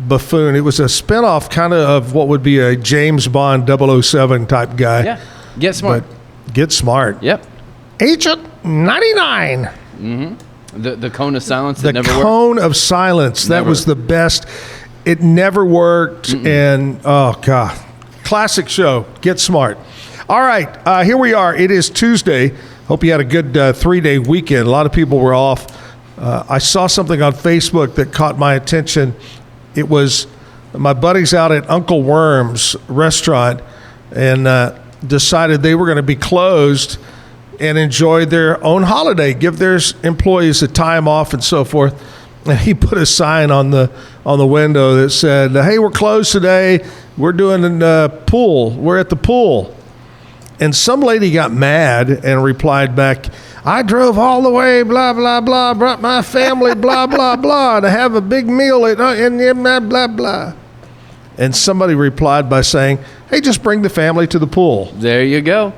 buffoon. It was a spinoff kind of what would be a James Bond 007 type guy. Yeah. Get Smart. But Get Smart. Yep. Agent 99. Mm-hmm. The cone of silence that the never worked. cone of silence. That was the best. It never worked. And, oh, God. Classic show. Get Smart. All right. Here we are. It is Tuesday. Hope you had a good 3-day weekend. A lot of people were off. I saw something on Facebook that caught my attention. It was my buddies out at Uncle Worm's restaurant and decided they were going to be closed and enjoy their own holiday, give their employees the time off and so forth. And he put a sign on the window that said, "Hey, we're closed today. We're doing a pool. We're at the pool." And some lady got mad and replied back, "I drove all the way, blah, blah, blah, brought my family, blah, blah, blah, to have a big meal and blah, blah, blah." And somebody replied by saying, "Hey, just bring the family to the pool." There you go.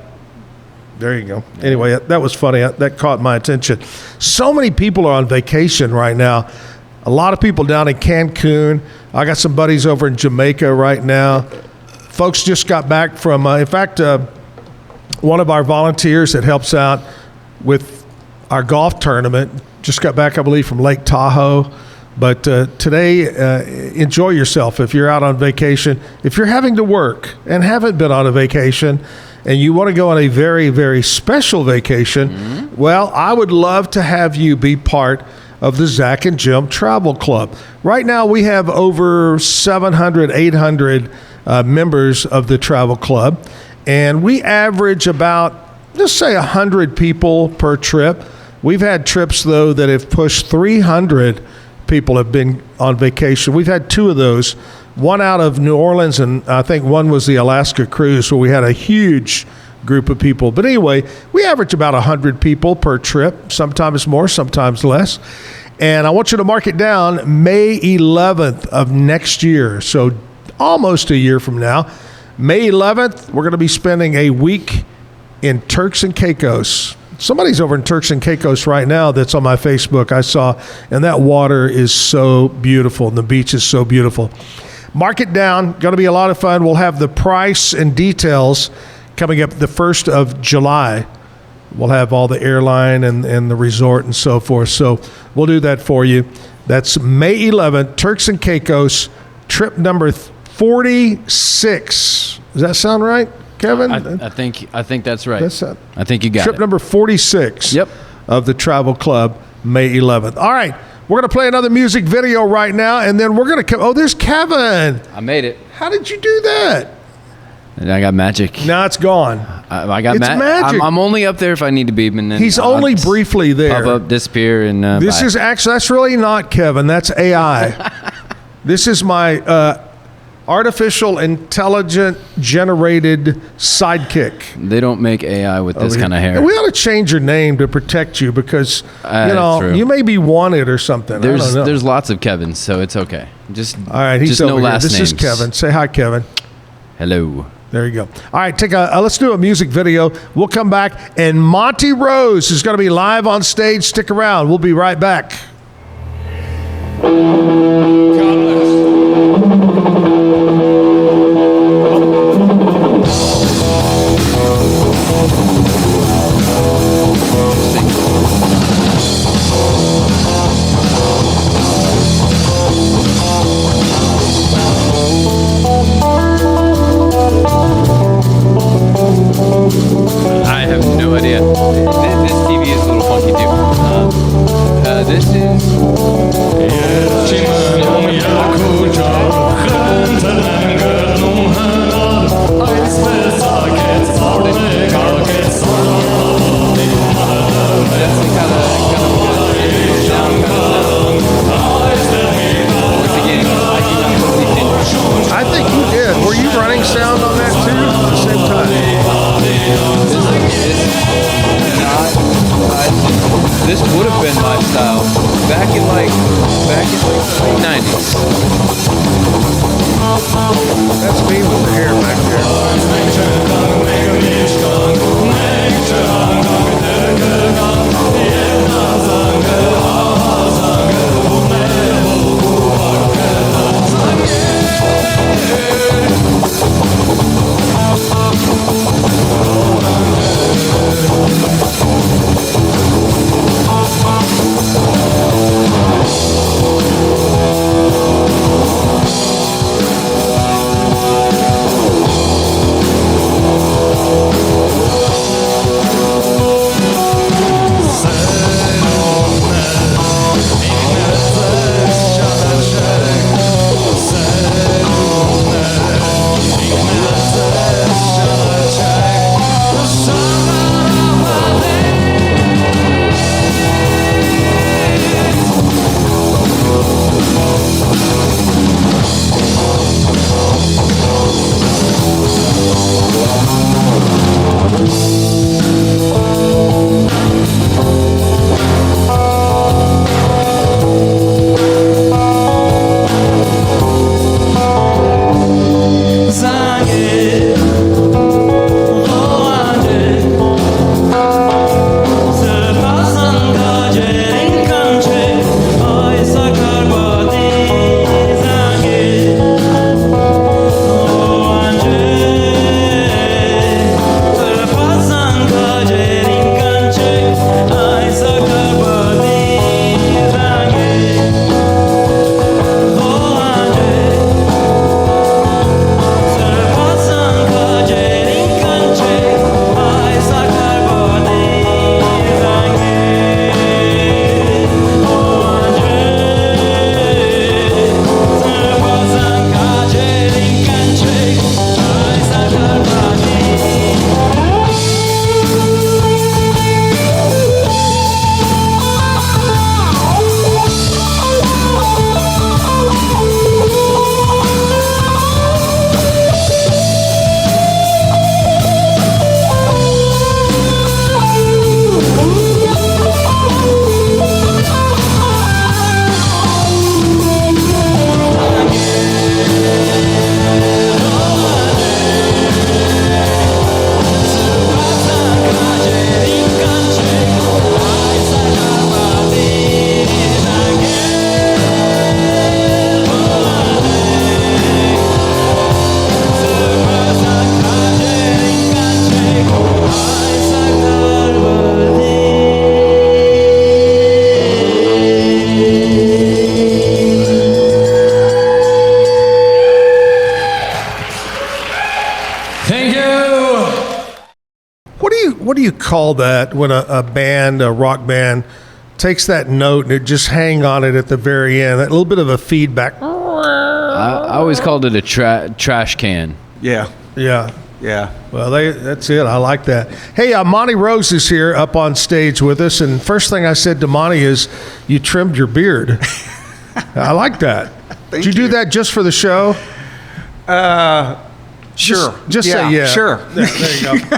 There you go. Anyway, that was funny. That caught my attention. So many people are on vacation right now. A lot of people down in Cancun. I got some buddies over in Jamaica right now. Folks just got back from, in fact, one of our volunteers that helps out with our golf tournament just got back, I believe, from Lake Tahoe. But today, enjoy yourself if you're out on vacation. If you're having to work and haven't been on a vacation and you want to go on a very, very special vacation, well, I would love to have you be part of the Zack and Jim Travel Club. Right now, we have over 700, 800 members of the travel club, and we average about, let's say, 100 people per trip. We've had trips, though, that have pushed 300 people have been on vacation. We've had 2 of those, one out of New Orleans, and I think one was the Alaska cruise where we had a huge group of people. But anyway, we average about 100 people per trip, sometimes more, sometimes less. And I want you to mark it down, May 11th of next year, so almost a year from now. May 11th, we're going to be spending a week in Turks and Caicos. Somebody's over in Turks and Caicos right now that's on my Facebook, I saw, and that water is so beautiful, and the beach is so beautiful. Mark it down. Going to be a lot of fun. We'll have the price and details coming up the 1st of July. We'll have all the airline and the resort and so forth. So we'll do that for you. That's May 11th, Turks and Caicos, trip number 46. Does that sound right, Kevin? I think that's right. That's I think you got trip it. number 46 Yep. of the Travel Club, May 11th. All right, we're going to play another music video right now, and then we're going to oh, there's Kevin. I made it. How did you do that? And I got magic. Now it's gone. I got It's magic. I'm only up there if I need to be. And then He's I'll only just briefly there. Pop up, disappear, and This bye. is actually, that's really not Kevin. That's AI. This is my artificial intelligent generated sidekick. They don't make AI with this kind of hair. We ought to change your name to protect you because true. you may be wanted or something. I don't know. There's lots of Kevins, so it's okay. Just all right. He's just over no here. last This names. is Kevin. Say hi, Kevin. Hello. There you go. All right, let's do a music video. We'll come back, and Monte Rose is going to be live on stage. Stick around. We'll be right back. I have no idea. This TV is a little funky too. This is. I think you did. Were you running sound on that too at the same time? what do you call that when a rock band, takes that note and it just hang on it at the very end? That little bit of a feedback. I always called it a trash can. Yeah. Yeah. Yeah. Well, that's it. I like that. Hey, Monte Rose is here up on stage with us, and first thing I said to Monte is, "You trimmed your beard." I like that. Did you do that just for the show? Sure. Just say yeah. Sure. There you go.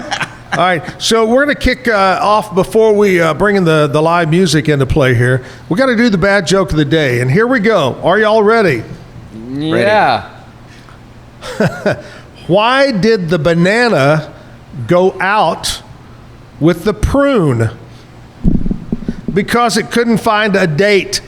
All right, so we're going to kick off before we bring in the live music into play here. We got to do the bad joke of the day, and here we go. Are y'all ready? Yeah. Why did the banana go out with the prune? Because it couldn't find a date.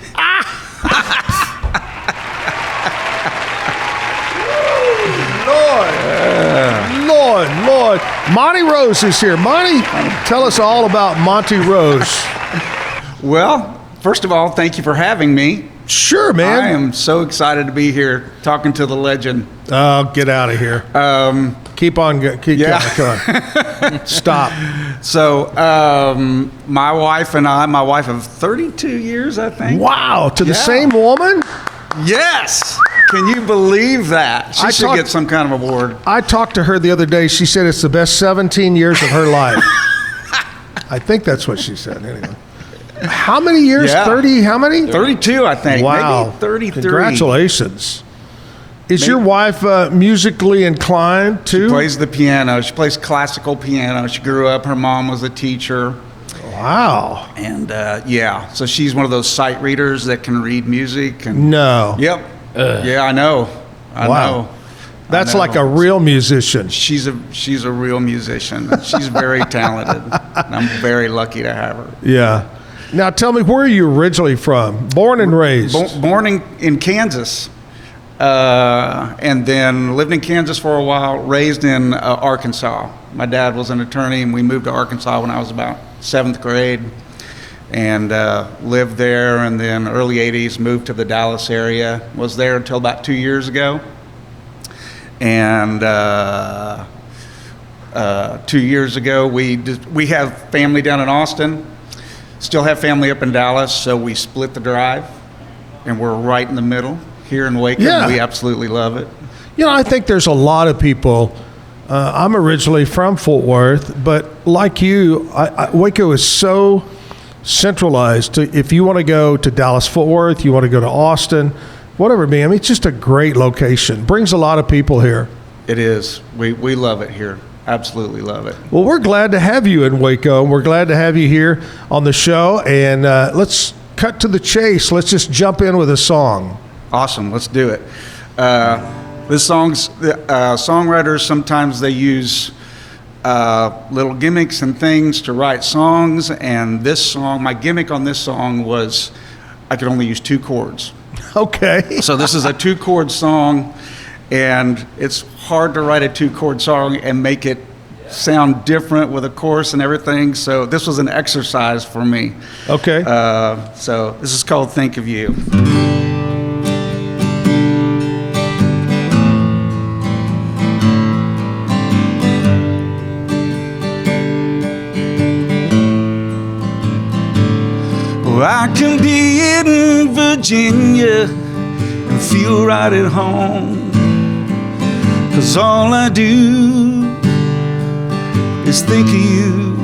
Lord. Monte Rose is here. Monte, tell us all about Monte Rose. Well, first of all, thank you for having me. Sure, man. I am so excited to be here talking to the legend. Oh, get out of here. Keep on. Keep going. Stop. So, my wife of 32 years, I think. Wow, to the same woman? Yes. Can you believe that? She should get some kind of award. I talked to her the other day. She said it's the best 17 years of her life. I think that's what she said, anyway. How many years? Yeah. 30? How many? 32, I think. Wow. Maybe 33. Congratulations. Is your wife musically inclined too? She plays the piano. She plays classical piano. She grew up, her mom was a teacher. Wow. And so she's one of those sight readers that can read music. And, no. Yep. Yeah, I know. I know. That's like a real musician. She's a real musician. She's very talented. And I'm very lucky to have her. Yeah. Now tell me, where are you originally from? Born and raised? Born in Kansas. And then lived in Kansas for a while, raised in Arkansas. My dad was an attorney, and we moved to Arkansas when I was about 7th grade. And lived there, and then early 80s moved to the Dallas area. Was there until about 2 years ago. And 2 years ago, we have family down in Austin, still have family up in Dallas, so we split the drive, and we're right in the middle here in Waco. Yeah. We absolutely love it. You know, I think there's a lot of people. I'm originally from Fort Worth, but like you, Waco is so centralized. If you want to go to Dallas, Fort Worth, you want to go to Austin, whatever it be. I mean, it's just a great location. Brings a lot of people here. It is. We love it here. Absolutely love it. Well, we're glad to have you in Waco. We're glad to have you here on the show. And let's cut to the chase. Let's just jump in with a song. Awesome. Let's do it. This song's songwriters, sometimes they use little gimmicks and things to write songs. And this song, my gimmick on this song was I could only use 2 chords. Okay. So this is a 2-chord song, and it's hard to write a 2-chord song and make it sound different with a chorus and everything. So this was an exercise for me. Okay. So this is called Think of You. I can be in Virginia and feel right at home, 'cause all I do is think of you.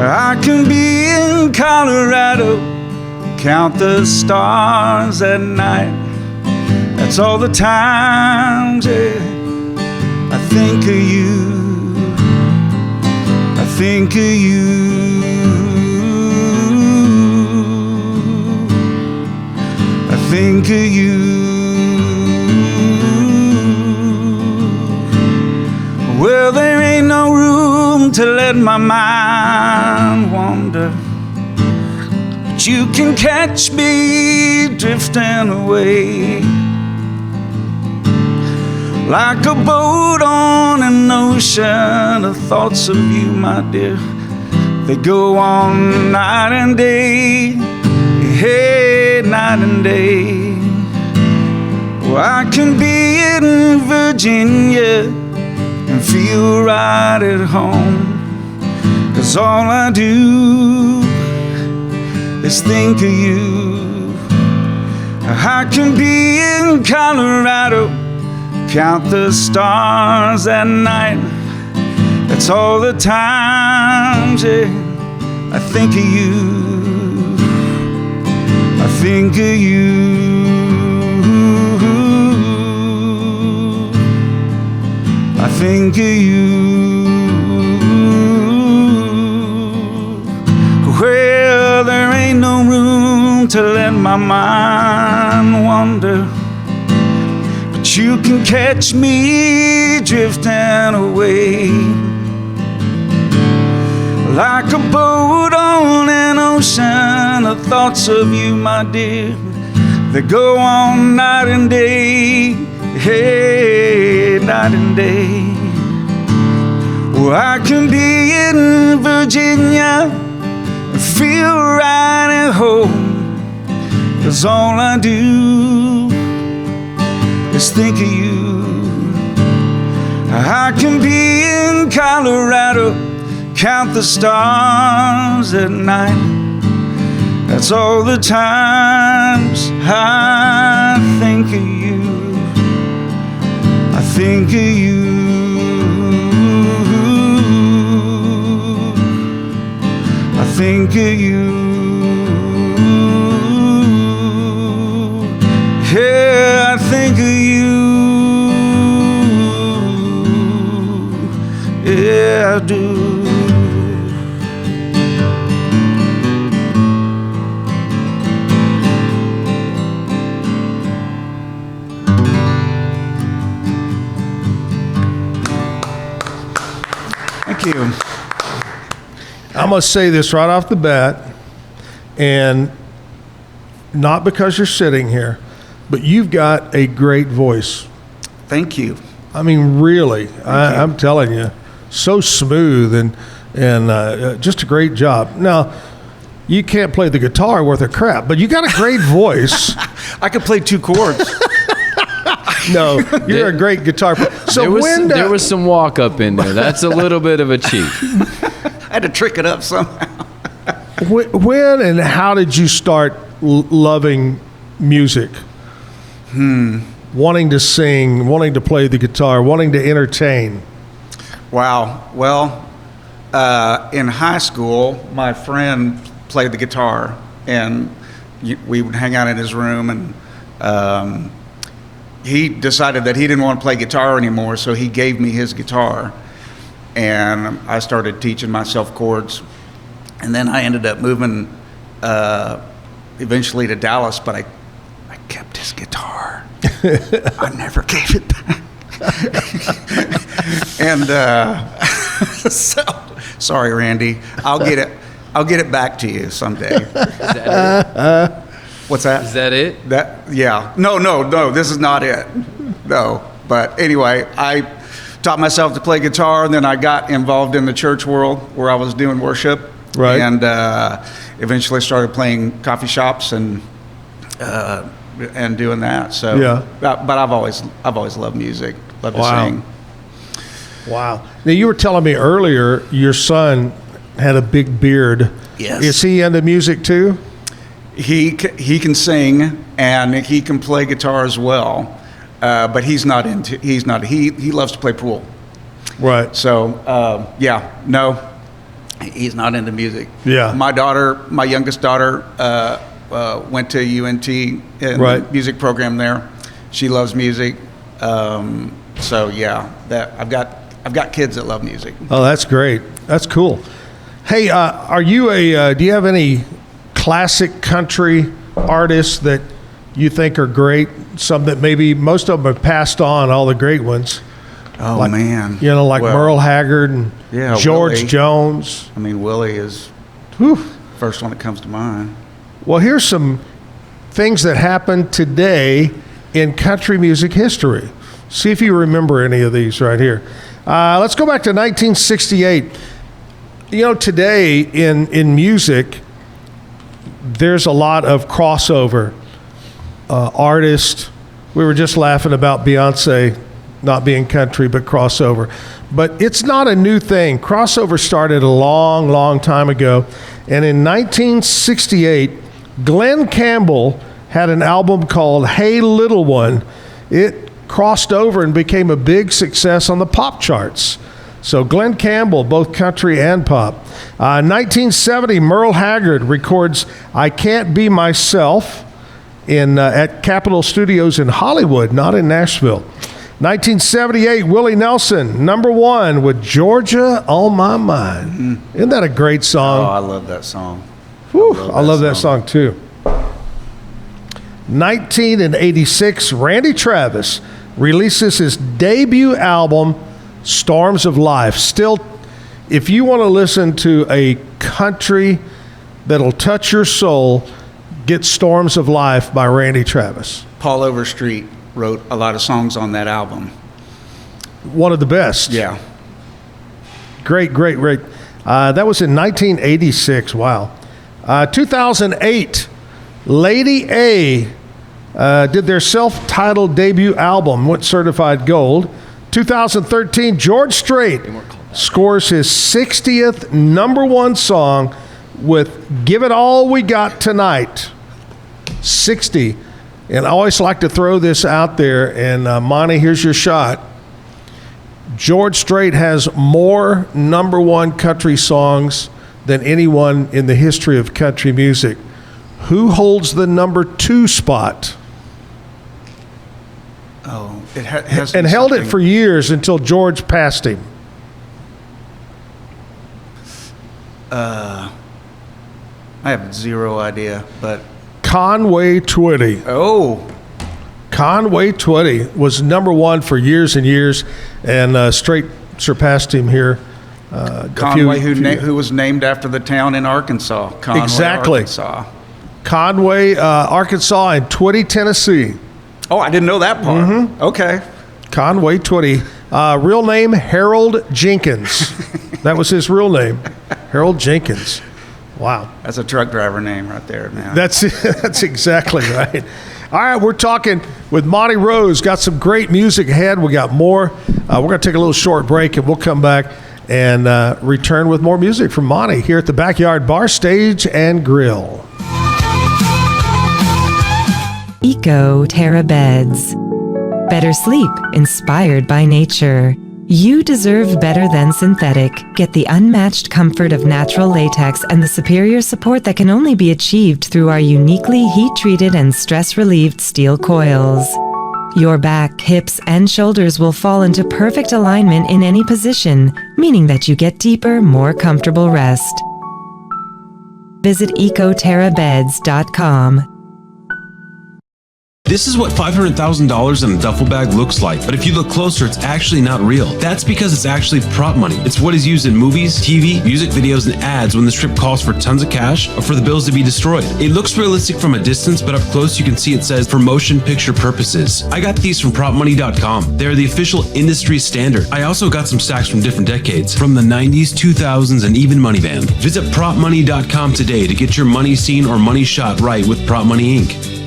I can be in Colorado, count the stars at night. That's all the times, I think of you. I think of you. Think of you. Well, there ain't no room to let my mind wander, but you can catch me drifting away, like a boat on an ocean of thoughts of you, my dear. They go on night and day. Hey, night and day. Well, I can be in Virginia and feel right at home, 'cause all I do is think of you. I can be in Colorado, count the stars at night. That's all the times, yeah, I think of you. I think of you. I think of you. Well, there ain't no room to let my mind wander, but you can catch me drifting away, like a boat on an ocean. The thoughts of you, my dear, they go on night and day. Hey, night and day. Well, I can be in Virginia, feel right at home, 'cause all I do is think of you. I can be in Colorado, count the stars at night. That's all the times I think of you. I think of you. I think of you. Yeah, I think of you. Yeah, I do. Thank you. I must say this right off the bat, and not because you're sitting here, but you've got a great voice. Thank you. I mean, really, I'm telling you, so smooth and just a great job. Now, you can't play the guitar worth a crap, but you got a great voice. I could play 2 chords. No, you're a great guitar player. So there was some walk up in there. That's a little bit of a cheat. I had to trick it up somehow. When and how did you start loving music? Wanting to sing, wanting to play the guitar, wanting to entertain. Wow. Well, in high school, my friend played the guitar, and we would hang out in his room, and he decided that he didn't want to play guitar anymore, so he gave me his guitar, and I started teaching myself chords. And then I ended up moving eventually to Dallas, but I kept his guitar. I never gave it back. And so, sorry, Randy. I'll get it back to you someday. Is that it? What's that? Is that it? Yeah. No. This is not it. No. But anyway, I taught myself to play guitar, and then I got involved in the church world where I was doing worship. Right. And eventually started playing coffee shops and doing that. So yeah. But I've always loved music. Love to sing. Wow. Now you were telling me earlier your son had a big beard. Yes. Is he into music too? He can sing and he can play guitar as well, but he loves to play pool. Right. So he's not into music. Yeah. My youngest daughter went to UNT in the music program there. She loves music. So yeah, I've got kids that love music. Oh, that's great. That's cool. Hey, do you have any classic country artists that you think are great? Some that maybe most of them have passed on, all the great ones. Oh, man. Like Merle Haggard and George Willie Jones. I mean, Willie is first one that comes to mind. Well, here's some things that happened today in country music history. See if you remember any of these right here. Let's go back to 1968. You know, today in music, there's a lot of crossover artists. We were just laughing about Beyonce not being country, but crossover. But it's not a new thing. Crossover started a long, long time ago. And in 1968, Glenn Campbell had an album called Hey Little One. It crossed over and became a big success on the pop charts. So Glenn Campbell, both country and pop. 1970, Merle Haggard records I Can't Be Myself at Capitol Studios in Hollywood, not in Nashville. 1978, Willie Nelson, number one with Georgia on My Mind. Isn't that a great song? Oh, I love that song. Whew, I love that song too. 1986, Randy Travis releases his debut album, Storms of Life. Still, if you want to listen to a country that'll touch your soul, get Storms of Life by Randy Travis. Paul Overstreet wrote a lot of songs on that album. One of the best. Yeah. Great. That was in 1986. Wow. 2008, Lady A did their self-titled debut album, went certified gold. 2013, George Strait scores his 60th number one song with Give It All We Got Tonight. 60. And I always like to throw this out there, and Monty, here's your shot. George Strait has more number one country songs than anyone in the history of country music. Who holds the number two spot? Oh, it has and held it for years until George passed him. I have zero idea, but Conway Twitty. Oh. Conway Twitty was number one for years and years, and Strait surpassed him here. Conway, who was named after the town in Arkansas. Conway, exactly. Arkansas. Conway, Arkansas, and Twitty, Tennessee. Oh, I didn't know that part. Mm-hmm. Okay. Conway Twitty. Real name, Harold Jenkins. That was his real name, Harold Jenkins. Wow. That's a truck driver name right there, man. That's exactly right. All right, we're talking with Monte Rose. Got some great music ahead. We got more. We're going to take a little short break, and we'll come back and return with more music from Monte here at the Backyard Bar, Stage, and Grill. Eco Terra Beds. Better sleep inspired by nature. You deserve better than synthetic. Get the unmatched comfort of natural latex and the superior support that can only be achieved through our uniquely heat-treated and stress-relieved steel coils. Your back, hips, and shoulders will fall into perfect alignment in any position, meaning that you get deeper, more comfortable rest. Visit ecoterrabeds.com. This is what $500,000 in a duffel bag looks like, but if you look closer, it's actually not real. That's because it's actually prop money. It's what is used in movies, TV, music videos, and ads when the strip calls for tons of cash or for the bills to be destroyed. It looks realistic from a distance, but up close you can see it says for motion picture purposes. I got these from propmoney.com. They're the official industry standard. I also got some stacks from different decades, from the 90s, 2000s, and even Money Band. Visit propmoney.com today to get your money seen or money shot right with Prop Money Inc.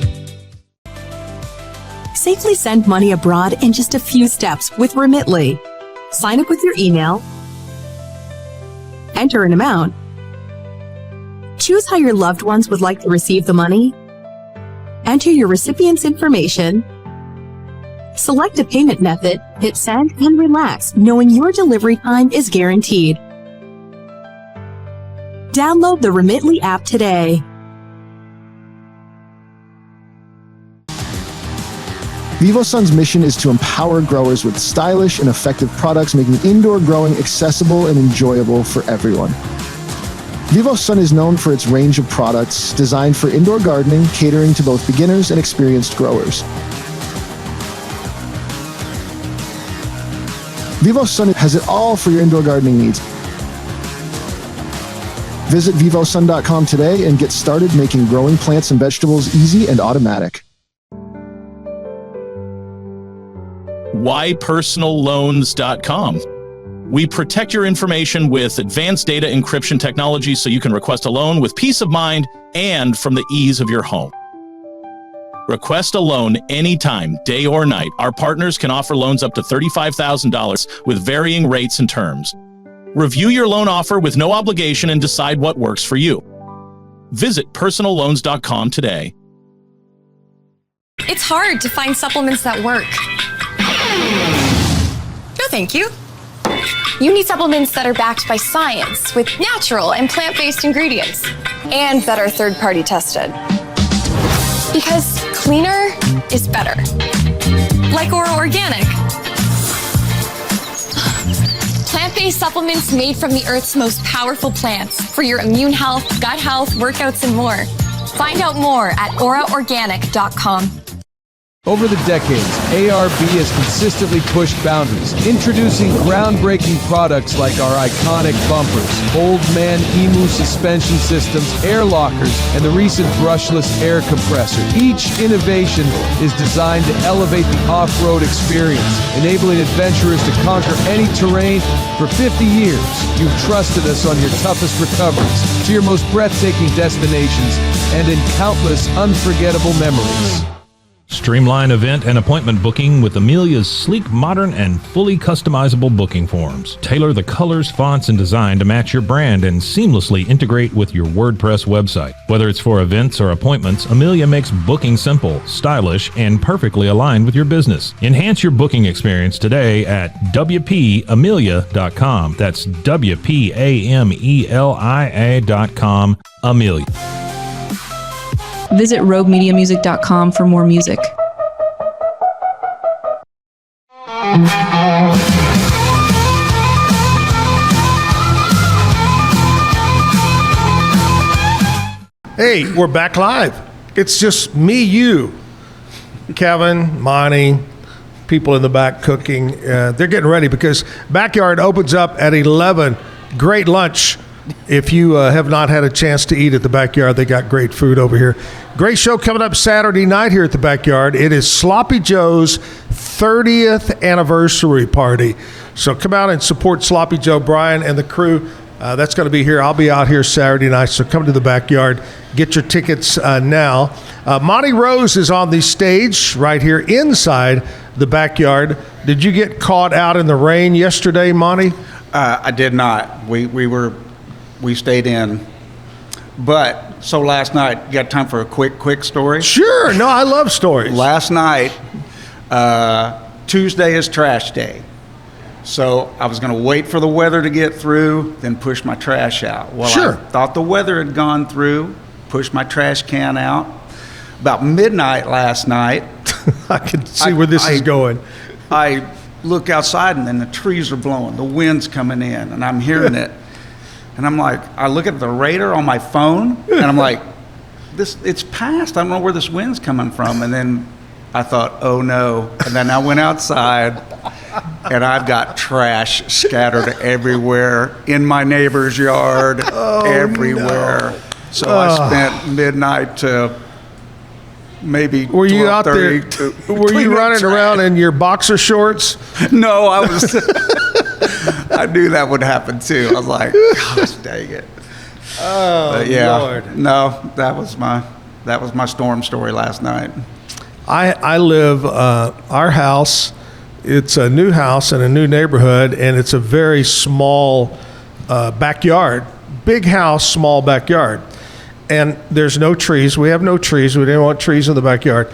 Safely send money abroad in just a few steps with Remitly. Sign up with your email, enter an amount, choose how your loved ones would like to receive the money, enter your recipient's information, select a payment method, hit send, and relax, knowing your delivery time is guaranteed. Download the Remitly app today. VivoSun's mission is to empower growers with stylish and effective products, making indoor growing accessible and enjoyable for everyone. VivoSun is known for its range of products designed for indoor gardening, catering to both beginners and experienced growers. VivoSun has it all for your indoor gardening needs. Visit vivosun.com today and get started making growing plants and vegetables easy and automatic. whypersonalloans.com. We protect your information with advanced data encryption technology so you can request a loan with peace of mind and from the ease of your home. Request a loan anytime, day or night. Our partners can offer loans up to $35,000 with varying rates and terms. Review your loan offer with no obligation and decide what works for you. Visit personalloans.com today. It's hard to find supplements that work. No, thank you. You need supplements that are backed by science with natural and plant-based ingredients and that are third-party tested. Because cleaner is better. Like Ora Organic. Plant-based supplements made from the Earth's most powerful plants for your immune health, gut health, workouts, and more. Find out more at auraorganic.com. Over the decades, ARB has consistently pushed boundaries, introducing groundbreaking products like our iconic bumpers, Old Man Emu suspension systems, air lockers, and the recent brushless air compressor. Each innovation is designed to elevate the off-road experience, enabling adventurers to conquer any terrain. For 50 years, you've trusted us on your toughest recoveries, to your most breathtaking destinations, and in countless unforgettable memories. Streamline event and appointment booking with Amelia's sleek, modern, and fully customizable booking forms. Tailor the colors, fonts, and design to match your brand and seamlessly integrate with your WordPress website. Whether it's for events or appointments, Amelia makes booking simple, stylish, and perfectly aligned with your business. Enhance your booking experience today at WPAmelia.com. That's WPAMELIA.com. Amelia. Visit roguemediamusic.com for more music. Hey, we're back live. It's just me, you, Kevin, Monty, people in the back cooking. They're getting ready because Backyard opens up at 11. Great lunch. If you have not had a chance to eat at the Backyard, they got great food over here. Great show coming up Saturday night here at the Backyard. It is Sloppy Joe's 30th anniversary party. So come out and support Sloppy Joe, Brian, and the crew. That's going to be here. I'll be out here Saturday night, so come to the Backyard. Get your tickets now. Monte Rose is on the stage right here inside the Backyard. Did you get caught out in the rain yesterday, Monte? I did not. We stayed in. But, so last night, you got time for a quick story? Sure. No, I love stories. Last night, Tuesday is trash day. So I was going to wait for the weather to get through, then push my trash out. Well, sure. I thought the weather had gone through, pushed my trash can out. About midnight last night. I can see where this is going. I look outside, and then the trees are blowing. The wind's coming in, and I'm hearing it. And I'm like, I look at the radar on my phone, and I'm like, it's past. I don't know where this wind's coming from. And then I thought, oh no. And then I went outside, and I've got trash scattered everywhere in my neighbor's yard, everywhere. No. So I spent midnight to maybe Were you out there? Were you running around in your boxer shorts? No, I was. I knew that would happen too. I was like, gosh, dang it. Oh, but yeah, Lord. No, that was my storm story last night. I live our house. It's a new house in a new neighborhood, and it's a very small backyard. Big house, small backyard, and there's no trees. We have no trees. We didn't want trees in the backyard.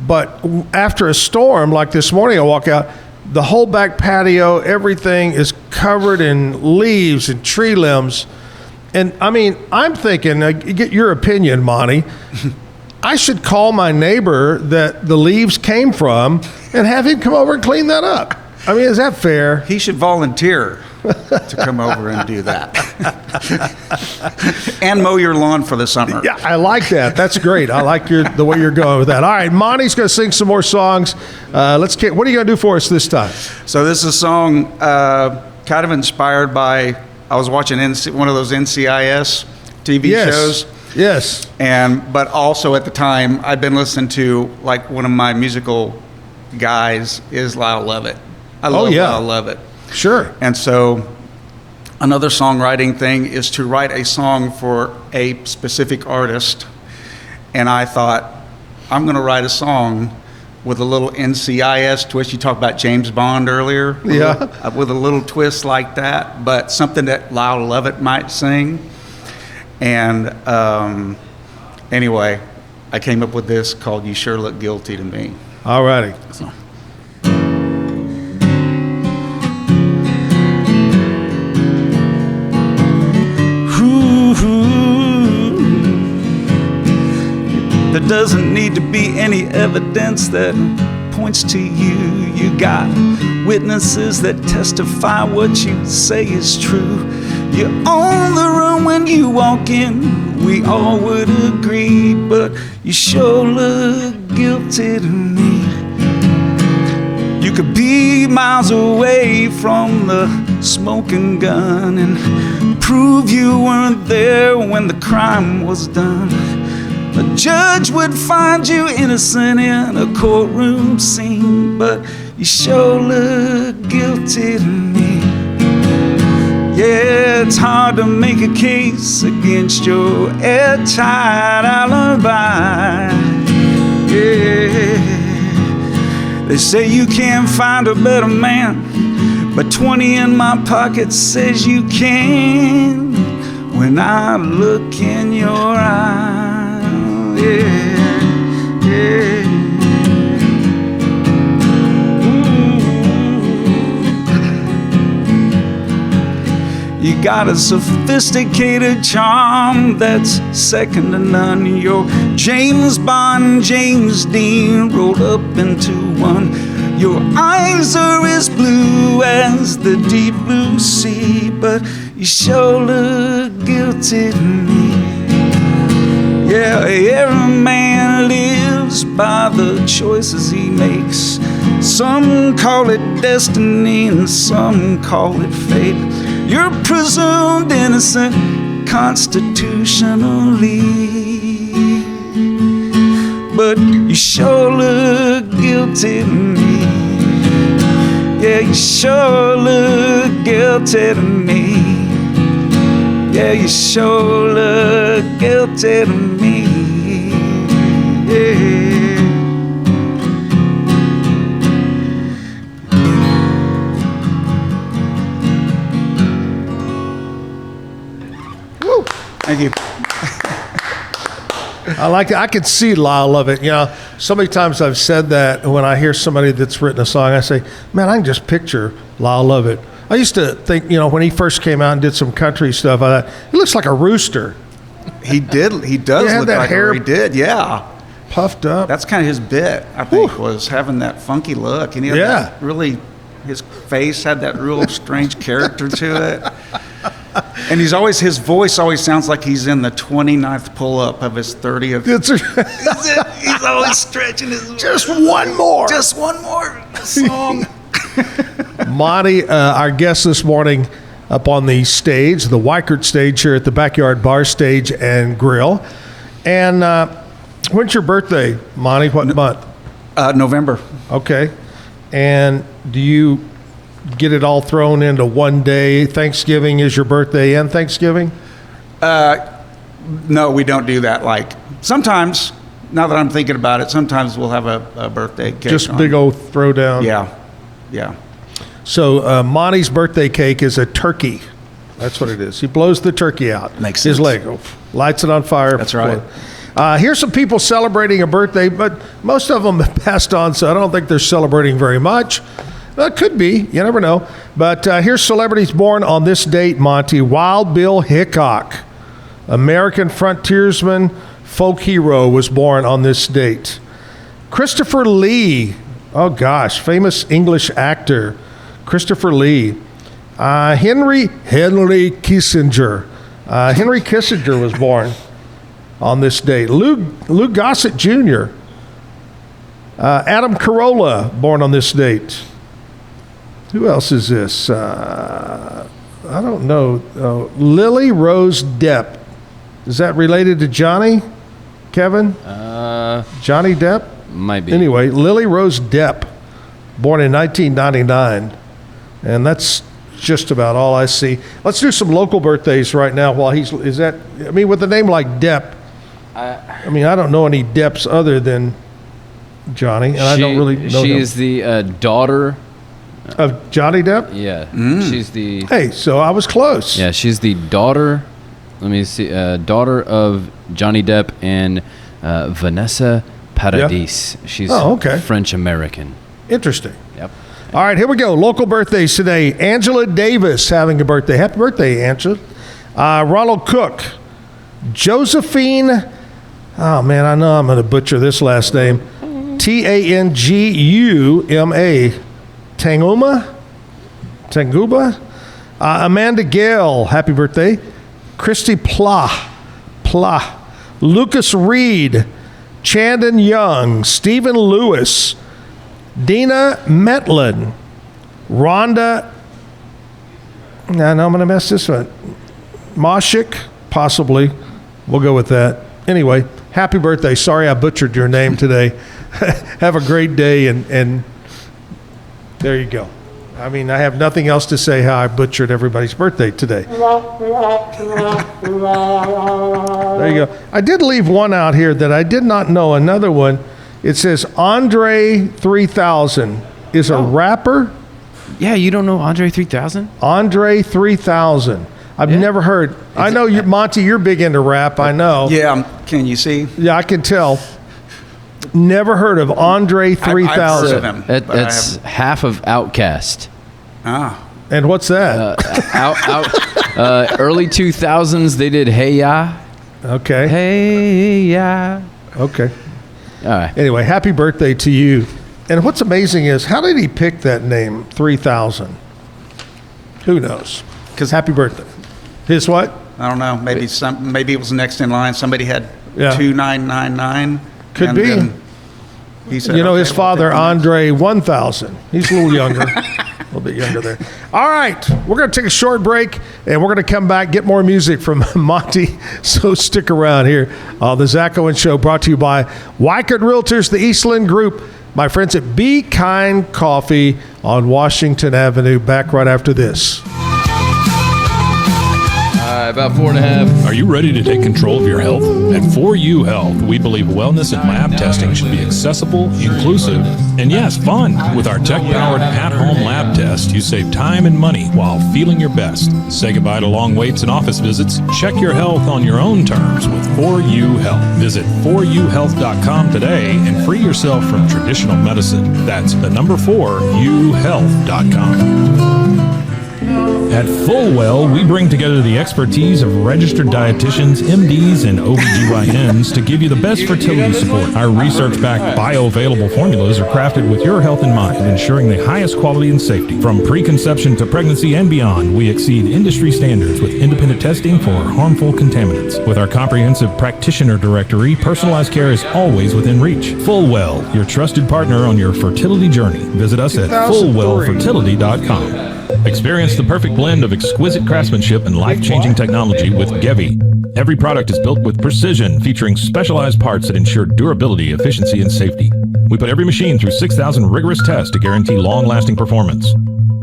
But after a storm like this morning, I walk out. The whole back patio, everything is covered in leaves and tree limbs. And I mean, I'm thinking, get your opinion, Monty. I should call my neighbor that the leaves came from and have him come over and clean that up. I mean, is that fair? He should volunteer to come over and do that. And mow your lawn for the summer. Yeah, I like that. That's great. I like the way you're going with that. All right, Monty's going to sing some more songs. What are you going to do for us this time? So this is a song kind of inspired by, I was watching one of those NCIS TV shows. Yes. But also at the time, I'd been listening to, like, one of my musical guys is Lyle Lovett. I love Lyle Lovett. Sure. And so another songwriting thing is to write a song for a specific artist. And I thought, I'm going to write a song with a little NCIS twist. You talked about James Bond earlier. Yeah. With a little twist like that, but something that Lyle Lovett might sing. And anyway, I came up with this called You Sure Look Guilty to Me. All righty. So. There doesn't need to be any evidence that points to you. You got witnesses that testify what you say is true. You own the room when you walk in, we all would agree, but you sure look guilty to me. You could be miles away from the smoking gun and prove you weren't there when the crime was done. A judge would find you innocent in a courtroom scene, but you sure look guilty to me. Yeah, it's hard to make a case against your airtight alibi. Yeah, they say you can't find a better man, but 20 in my pocket says you can when I look in your eyes. Yeah, yeah. You got a sophisticated charm that's second to none. You're James Bond, James Dean rolled up into one. Your eyes are as blue as the deep blue sea, but you sure look guilty to me. Yeah, every man lives by the choices he makes. Some call it destiny and some call it fate. You're presumed innocent constitutionally, but you sure look guilty to me. Yeah, you sure look guilty to me. Yeah, you sure look guilty to me. Yeah. Woo. Thank you. I like it. I can see Lyle Lovett. You know, so many times I've said that when I hear somebody that's written a song, I say, man, I can just picture Lyle Lovett. I used to think, you know, when he first came out and did some country stuff, I thought, he looks like a rooster. He did. He does He look that like hair he did. Yeah. Puffed up. That's kind of his bit, I think, was having that funky look. And he had that really, his face had that real strange character to it. And his voice always sounds like he's in the 29th pull-up of his 30th. He's always stretching his voice. Just one more song. Monty, our guest this morning up on the stage, the Weikert stage here at the Backyard Bar Stage and Grill. And when's your birthday, Monty? What month? November. Okay. And do you get it all thrown into one day? Thanksgiving is your birthday and Thanksgiving? No, we don't do that. Like, sometimes, now that I'm thinking about it, sometimes we'll have a birthday cake. Just big old throwdown? Yeah. Yeah. So Monty's birthday cake is a turkey. That's what it is. He blows the turkey out. Makes sense. His leg lights it on fire. That's right. Here's some people celebrating a birthday, but most of them have passed on, so I don't think they're celebrating very much. It could be. You never know. But here's celebrities born on this date, Monty. Wild Bill Hickok, American frontiersman, folk hero, was born on this date. Christopher Lee, oh gosh, famous English actor, Christopher Lee. Henry Kissinger. Henry Kissinger was born on this date. Lou Gossett Jr. Adam Carolla, born on this date. Who else is this? I don't know. Lily Rose Depp. Is that related to Johnny? Kevin? Johnny Depp? Might be. Anyway, Lily Rose Depp, born in 1999. And that's just about all I see. Let's do some local birthdays right now while with a name like Depp, I don't know any Depps other than Johnny, and I don't really know She him. is the daughter of Johnny Depp? Yeah. She's the... Hey, so I was close. Yeah, she's the daughter, let me see, daughter of Johnny Depp and Vanessa Paradis. She's French-American. Interesting. Yep. All right, here we go. Local birthdays today. Angela Davis having a birthday. Happy birthday, Angela. Ronald Cook. Josephine, oh man, I know I'm going to butcher this last name. Tanguma. Tanguba. Amanda Gale, happy birthday. Christy Pla. Lucas Reed. Chandon Young. Stephen Lewis. Dina Metlin. Rhonda, I know I'm going to mess this one. Moshik, possibly. We'll go with that. Anyway, happy birthday. Sorry I butchered your name today. Have a great day, and there you go. I mean, I have nothing else to say how I butchered everybody's birthday today. There you go. I did leave one out here that I did not know. Another one. It says Andre 3000 is a rapper. Yeah, you don't know Andre 3000? Andre 3000. I've never heard. I know you, Monty, you're big into rap. I know. Yeah, can you see? Yeah, I can tell. Never heard of Andre 3000. I've heard of him, That's half of Outkast. Ah. And what's that? Early 2000s, they did Hey Ya. Okay. Hey Ya. Okay. All right. Anyway, happy birthday to you. And what's amazing is, how did he pick that name, 3000? Who knows? Because happy birthday. His what? I don't know. Maybe it was next in line. Somebody had 2999. Could be. He said, his father, Andre 1000. He's a little younger. A little bit younger there. All right. We're going to take a short break, and we're going to come back, get more music from Monty. So stick around here. The Zack Owens Show, brought to you by Wycott Realtors, the Eastland Group, my friends at Be Kind Coffee on Washington Avenue. Back right after this. About 4.5. Are you ready to take control of your health? At 4U Health, we believe wellness and lab testing should be accessible, inclusive, and yes, fun. With our tech-powered at-home lab test, you save time and money while feeling your best. Say goodbye to long waits and office visits. Check your health on your own terms with 4U Health. Visit 4uhealth.com today and free yourself from traditional medicine. That's the number 4uhealth.com. At Fullwell, we bring together the expertise of registered dietitians, MDs, and OBGYNs to give you the best fertility support. Our research-backed bioavailable formulas are crafted with your health in mind, ensuring the highest quality and safety. From preconception to pregnancy and beyond, we exceed industry standards with independent testing for harmful contaminants. With our comprehensive practitioner directory, personalized care is always within reach. Fullwell, your trusted partner on your fertility journey. Visit us at fullwellfertility.com. Experience the perfect blend of exquisite craftsmanship and life-changing technology with Gevi. Every product is built with precision, featuring specialized parts that ensure durability, efficiency, and safety. We put every machine through 6,000 rigorous tests to guarantee long-lasting performance.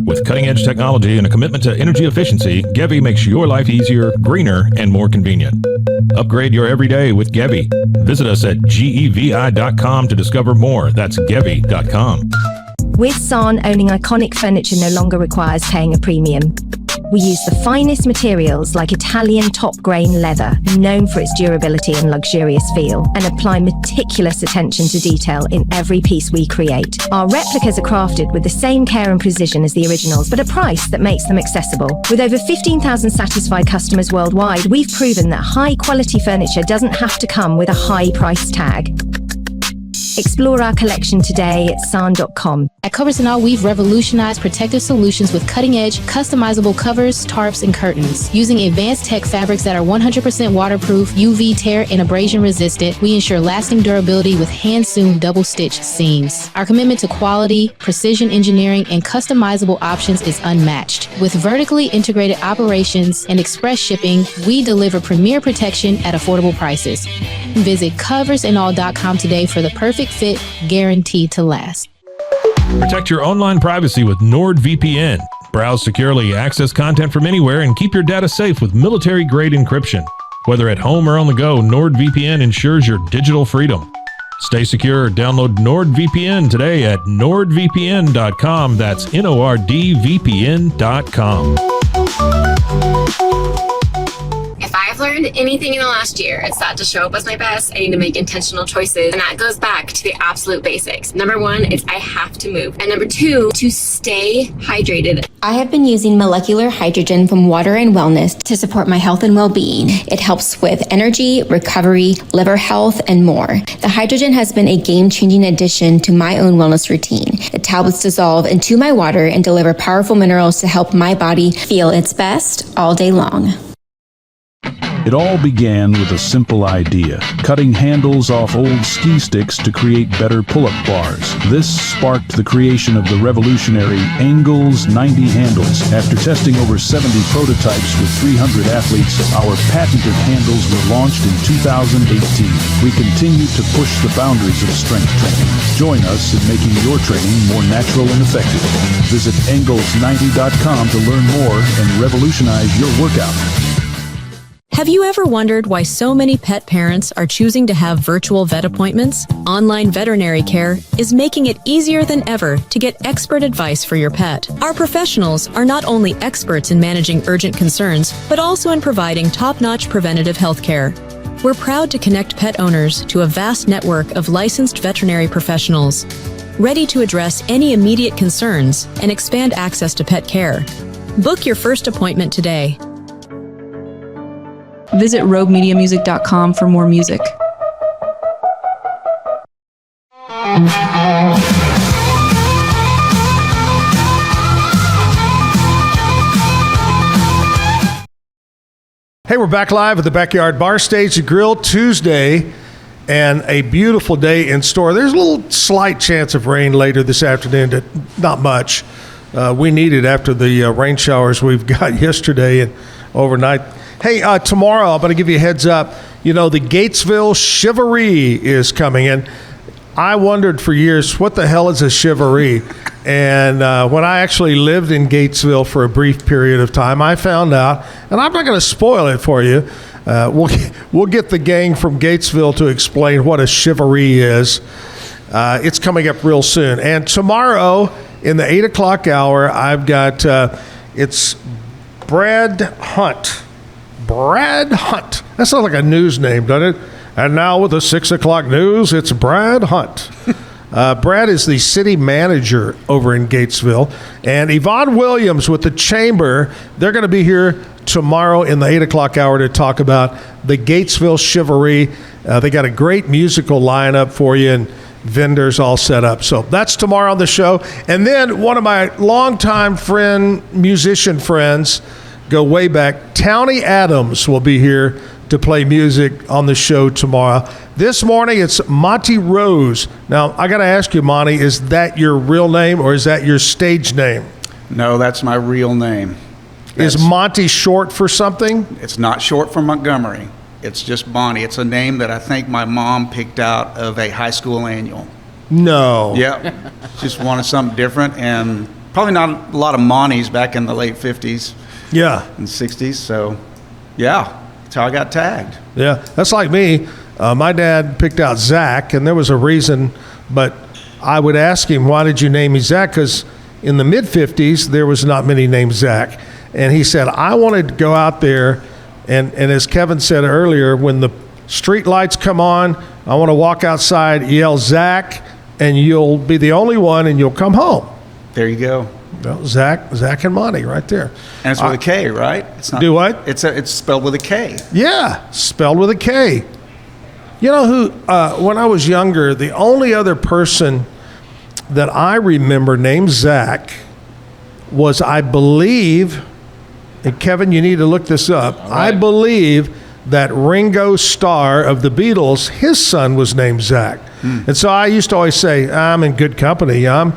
With cutting-edge technology and a commitment to energy efficiency, Gevi makes your life easier, greener, and more convenient. Upgrade your everyday with Gevi. Visit us at gevi.com to discover more. That's gevi.com. With San, owning iconic furniture no longer requires paying a premium. We use the finest materials like Italian top-grain leather, known for its durability and luxurious feel, and apply meticulous attention to detail in every piece we create. Our replicas are crafted with the same care and precision as the originals, but a price that makes them accessible. With over 15,000 satisfied customers worldwide, we've proven that high-quality furniture doesn't have to come with a high price tag. Explore our collection today at san.com. At Covers & All, we've revolutionized protective solutions with cutting-edge, customizable covers, tarps, and curtains. Using advanced tech fabrics that are 100% waterproof, UV tear, and abrasion resistant, we ensure lasting durability with hand-sewn double-stitch seams. Our commitment to quality, precision engineering, and customizable options is unmatched. With vertically integrated operations and express shipping, we deliver premier protection at affordable prices. Visit coversandall.com today for the perfect fit, guaranteed to last. Protect your online privacy with NordVPN. Browse securely, access content from anywhere, and keep your data safe with military-grade encryption. Whether at home or on the go, NordVPN ensures your digital freedom. Stay secure. Download NordVPN today at nordvpn.com. That's NORDVPN.com. If I've learned anything in the last year, it's that to show up as my best, I need to make intentional choices. And that goes back to the absolute basics. Number one is I have to move. And number two, to stay hydrated. I have been using molecular hydrogen from Water and Wellness to support my health and well-being. It helps with energy, recovery, liver health, and more. The hydrogen has been a game-changing addition to my own wellness routine. The tablets dissolve into my water and deliver powerful minerals to help my body feel its best all day long. It all began with a simple idea, cutting handles off old ski sticks to create better pull-up bars. This sparked the creation of the revolutionary Angles 90 handles. After testing over 70 prototypes with 300 athletes, our patented handles were launched in 2018. We continue to push the boundaries of strength training. Join us in making your training more natural and effective. Visit angles90.com to learn more and revolutionize your workout. Have you ever wondered why so many pet parents are choosing to have virtual vet appointments? Online veterinary care is making it easier than ever to get expert advice for your pet. Our professionals are not only experts in managing urgent concerns, but also in providing top-notch preventative health care. We're proud to connect pet owners to a vast network of licensed veterinary professionals, ready to address any immediate concerns and expand access to pet care. Book your first appointment today. Visit roguemediamusic.com for more music. Hey, we're back live at the Backyard Bar Stage and Grill Tuesday, and a beautiful day in store. There's a little slight chance of rain later this afternoon, not much. We need it after the rain showers we've got yesterday and overnight. Hey, tomorrow, I'm going to give you a heads up. You know, the Gatesville Chivalry is coming in. I wondered for years, what the hell is a chivalry? And when I actually lived in Gatesville for a brief period of time, I found out, and I'm not going to spoil it for you. We'll get the gang from Gatesville to explain what a chivalry is. It's coming up real soon. And tomorrow, in the 8 o'clock hour, I've got, it's Brad Hunt. Brad Hunt. That sounds like a news name, doesn't it? And now with the 6 o'clock news, it's Brad Hunt. Brad is the city manager over in Gatesville. And Yvonne Williams with the Chamber, they're going to be here tomorrow in the 8 o'clock hour to talk about the Gatesville Chivalry. They got a great musical lineup for you and vendors all set up. So that's tomorrow on the show. And then one of my longtime musician friends, go way back, Townie Adams will be here to play music on the show tomorrow. This morning, it's Monte Rose. Now, I got to ask you, Monte, is that your real name or is that your stage name? No, that's my real name. Is Monte short for something? It's not short for Montgomery. It's just Monte. It's a name that I think my mom picked out of a high school annual. No. Yeah. Just wanted something different, and probably not a lot of Montes back in the late 50s. Yeah. And 60s. So, yeah, that's how I got tagged. Yeah, that's like me. My dad picked out Zack, and there was a reason, but I would ask him, why did you name me Zack? Because in the mid-50s, there was not many named Zack. And he said, I wanted to go out there, and as Kevin said earlier, when the street lights come on, I want to walk outside, yell Zack, and you'll be the only one, and you'll come home. There you go. Well, Zack and Monte right there. And it's with a K, right? It's not. Do what? It's spelled with a K. Yeah, spelled with a K. You know who, when I was younger, the only other person that I remember named Zack was, I believe, and Kevin, you need to look this up. Right. I believe that Ringo Starr of the Beatles, his son was named Zack. And so I used to always say, I'm in good company. I'm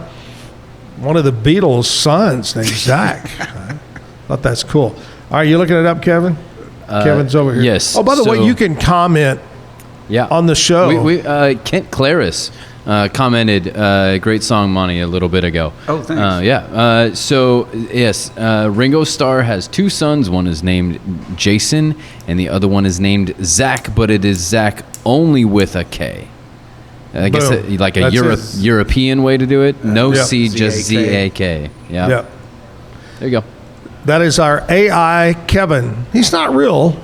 one of the Beatles' sons named Zack. I thought that's cool. All right, you looking it up, Kevin? Kevin's over here. Yes. Oh, by the way, you can comment on the show. We Kent Claris commented, great song, Monty, a little bit ago. Oh, thanks. Yes, Ringo Starr has two sons. One is named Jason, and the other one is named Zack, but it is Zack only with a K. I guess like a European way to do it. No C, just Z-A-K. Yeah. Yep. There you go. That is our AI Kevin. He's not real.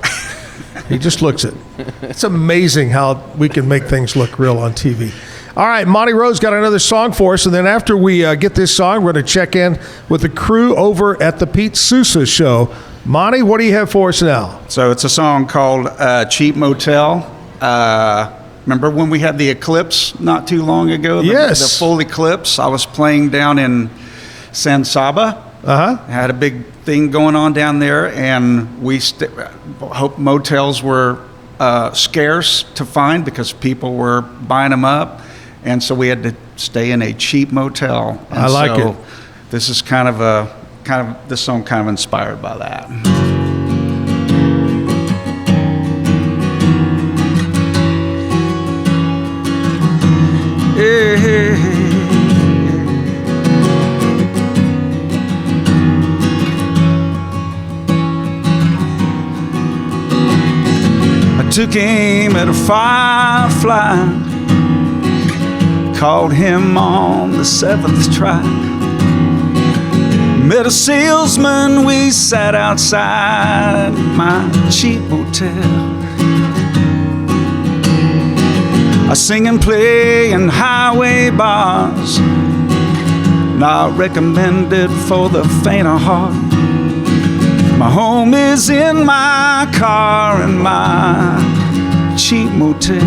He just looks it. It's amazing how we can make things look real on TV. All right, Monte Rose got another song for us, and then after we get this song, we're going to check in with the crew over at the Pete Sousa Show. Monte, what do you have for us now? So it's a song called Cheap Motel. Remember when we had the eclipse not too long ago? Yes. The full eclipse. I was playing down in San Saba. Had a big thing going on down there, and hope motels were scarce to find because people were buying them up, and so we had to stay in a cheap motel. And I like it. This is this song kind of inspired by that. I took aim at a firefly, caught him on the 7th try. Met a salesman, we sat outside my cheap hotel. I sing and play in highway bars, not recommended for the faint of heart. My home is in my car in my cheap motel.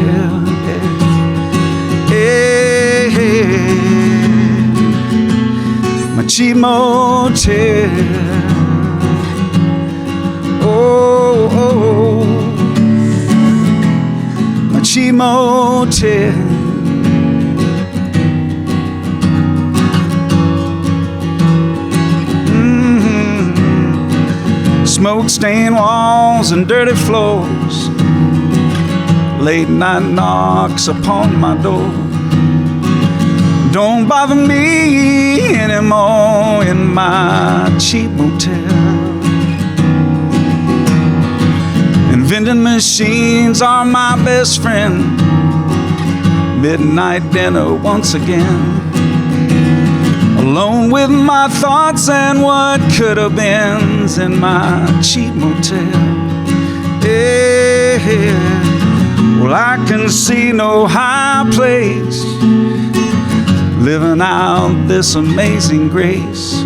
Hey, hey, my cheap motel. Oh, oh, my cheap motel. Smoke-stained walls and dirty floors, late night knocks upon my door. Don't bother me anymore in my cheap motel. And vending machines are my best friend. Midnight dinner once again. Alone with my thoughts and what could have been in my cheap motel. Yeah. Well, I can see no high place, living out this amazing grace.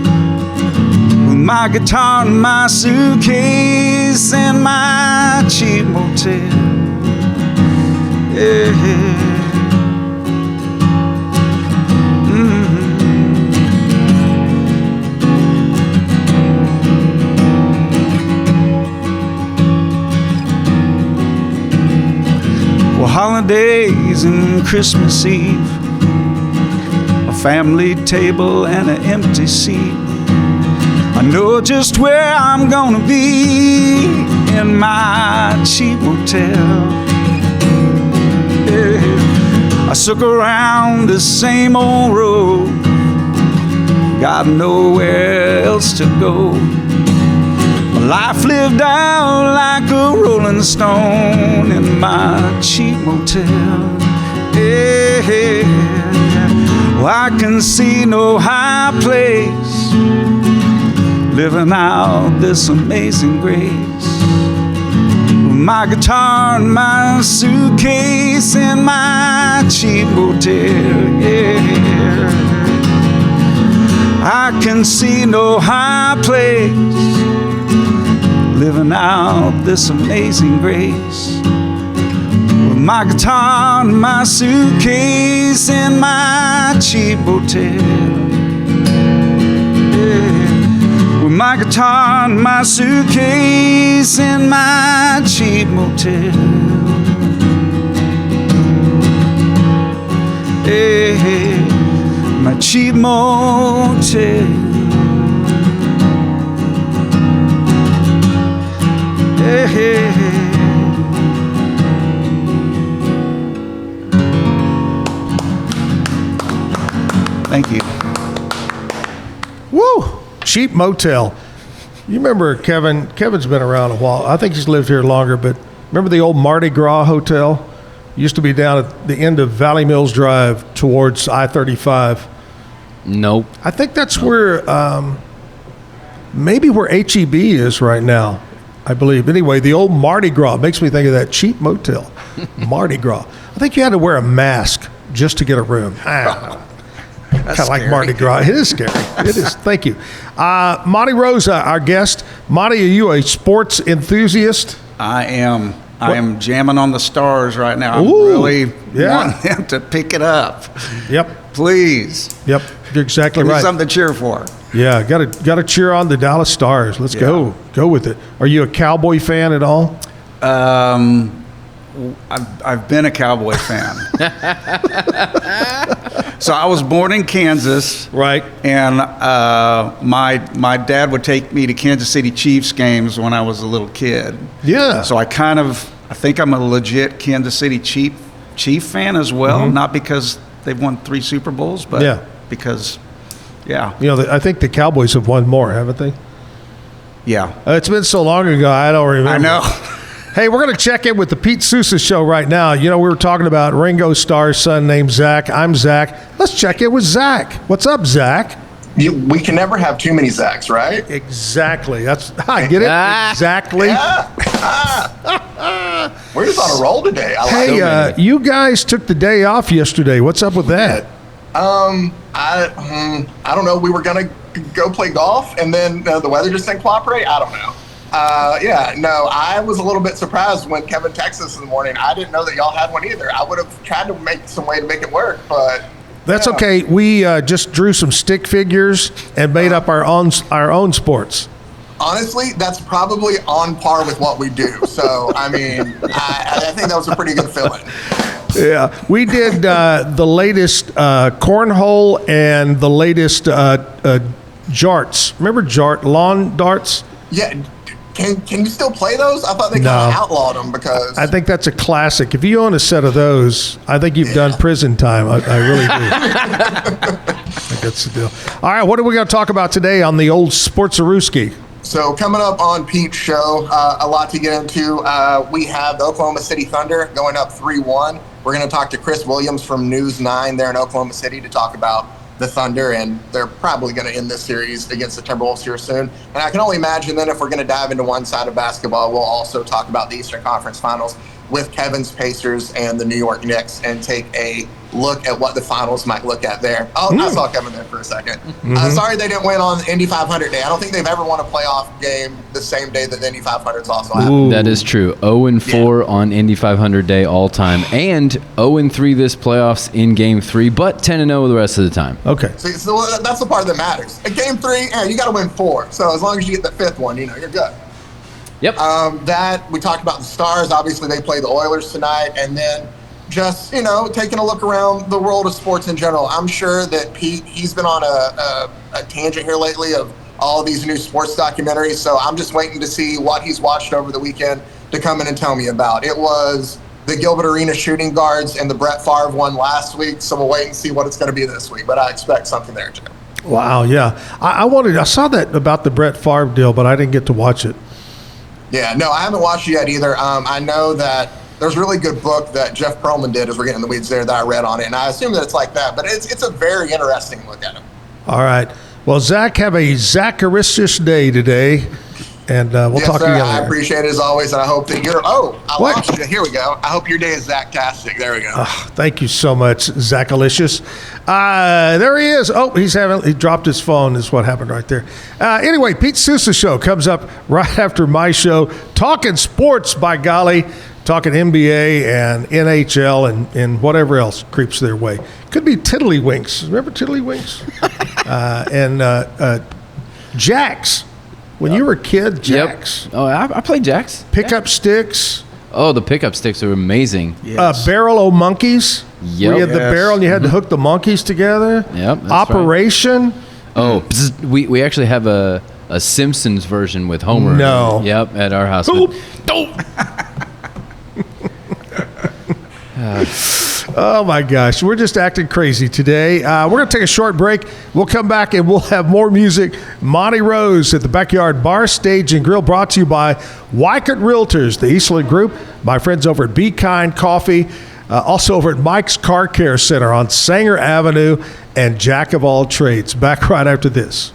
With my guitar and my suitcase in my cheap motel. Yeah. Holidays and Christmas Eve, a family table and an empty seat. I know just where I'm gonna be in my cheap motel. Yeah. I circle around the same old road, got nowhere else to go. Life lived out like a rolling stone in my cheap motel. Yeah. Well, I can see no high place, living out this amazing grace. With my guitar and my suitcase in my cheap motel. Yeah. I can see no high place, living out this amazing grace. With my guitar and my suitcase in my cheap motel. Yeah. With my guitar and my suitcase in my cheap motel. Yeah. My cheap motel. Thank you. Woo! Cheap motel. You remember Kevin? Kevin's been around a while. I think he's lived here longer, but remember the old Mardi Gras hotel Used to be down at the end of Valley Mills Drive towards I-35. Nope. I think that's where, maybe where HEB is right now, I believe. Anyway, the old Mardi Gras makes me think of that cheap motel, Mardi Gras. I think you had to wear a mask just to get a room. Kind of like Mardi Gras. It is scary. It is. Thank you. Monte Rose, our guest. Monte, are you a sports enthusiast? I am. I am jamming on the Stars right now. Ooh, I'm really wanting them to pick it up. Yep. Please. Yep. You're exactly Give me right. something to cheer for. Yeah, got to cheer on the Dallas Stars. Let's go with it. Are you a Cowboy fan at all? I've been a Cowboy fan. So I was born in Kansas, right? And my dad would take me to Kansas City Chiefs games when I was a little kid. Yeah. So I think I'm a legit Kansas City Chief fan as well. Mm-hmm. Not because they've won 3 Super Bowls, but because. Yeah. You know, I think the Cowboys have won more, haven't they? Yeah. It's been so long ago, I don't remember. I know. Hey, we're going to check in with the Pete Sousa Show right now. You know, we were talking about Ringo Starr's son named Zack. I'm Zack. Let's check in with Zack. What's up, Zack? We can never have too many Zacks, right? Exactly. I get it. Exactly. We're just on a roll today. Hey, you guys took the day off yesterday. What's up with that? I don't know. We were gonna go play golf, and then the weather just didn't cooperate. I don't know. I was a little bit surprised when Kevin texted us in the morning. I didn't know that y'all had one either. I would have tried to make some way to make it work, but that's okay. We just drew some stick figures and made up our own sports. Honestly, that's probably on par with what we do. So, I mean, I think that was a pretty good fill-in. Yeah, we did the latest cornhole and the latest jarts. Remember lawn darts? Yeah. Can you still play those? I thought they kind of outlawed them because... I think that's a classic. If you own a set of those, I think you've done prison time. I really do. I think that's the deal. All right, what are we going to talk about today on the old Sportsaruski? So coming up on Pete's show, a lot to get into. We have the Oklahoma City Thunder going up 3-1. We're going to talk to Chris Williams from News 9 there in Oklahoma City to talk about the Thunder, and they're probably going to end this series against the Timberwolves here soon. And I can only imagine then if we're going to dive into one side of basketball, we'll also talk about the Eastern Conference Finals with Kevin's Pacers and the New York Knicks and take a look at what the finals might look at there. Oh, I saw Kevin there for a second. Sorry they didn't win on Indy 500 day. I don't think they've ever won a playoff game the same day that the Indy 500's also happened. That is true. 0-4 on Indy 500 day all time, and 0-3 this playoffs in Game 3, but 10-0 the rest of the time. Okay. So that's the part that matters. At Game 3, you got to win 4. So as long as you get the 5th one, you're good. Yep. That we talked about the Stars. Obviously, they play the Oilers tonight, and then just taking a look around the world of sports in general. I'm sure that Pete, he's been on a tangent here lately of all of these new sports documentaries. So I'm just waiting to see what he's watched over the weekend to come in and tell me about. It was the Gilbert Arena shooting guards and the Brett Favre one last week. So we'll wait and see what it's going to be this week. But I expect something there too. Wow. Yeah. I saw that about the Brett Favre deal, but I didn't get to watch it. Yeah, no, I haven't watched it yet either. I know that there's a really good book that Jeff Pearlman did, as we're getting in the weeds there, that I read on it, and I assume that it's like that, but it's a very interesting look at him. All right. Well, Zack, have a Zackaricious day today, and we'll talk again. I appreciate it as always, and I hope that lost you. Here we go. I hope your day is Zacktastic. There we go. Thank you so much, Zackalicious. There he is. Oh, he dropped his phone is what happened right there. Anyway, Pete Sousa Show comes up right after my show. Talking sports, by golly. Talking NBA and NHL and whatever else creeps their way. Could be Tiddlywinks. Remember Tiddlywinks? and Jacks. When you were a kid, Jacks. Yep. Oh, I played Jacks. Pickup sticks. Oh, the pickup sticks are amazing. Yes. Barrel o' monkeys. Yep. We had the barrel and you had to hook the monkeys together. Yep. That's Operation. Right. Oh, we actually have a Simpsons version with Homer. No. Yep, at our house. Oh my gosh, we're just acting crazy today. We're going to take a short break. We'll come back and we'll have more music. Monte Rose at the Backyard Bar, Stage, and Grill, brought to you by Wycott Realtors, the Eastland Group, my friends over at Be Kind Coffee. Also over at Mike's Car Care Center on Sanger Avenue and Jack of All Trades. Back right after this.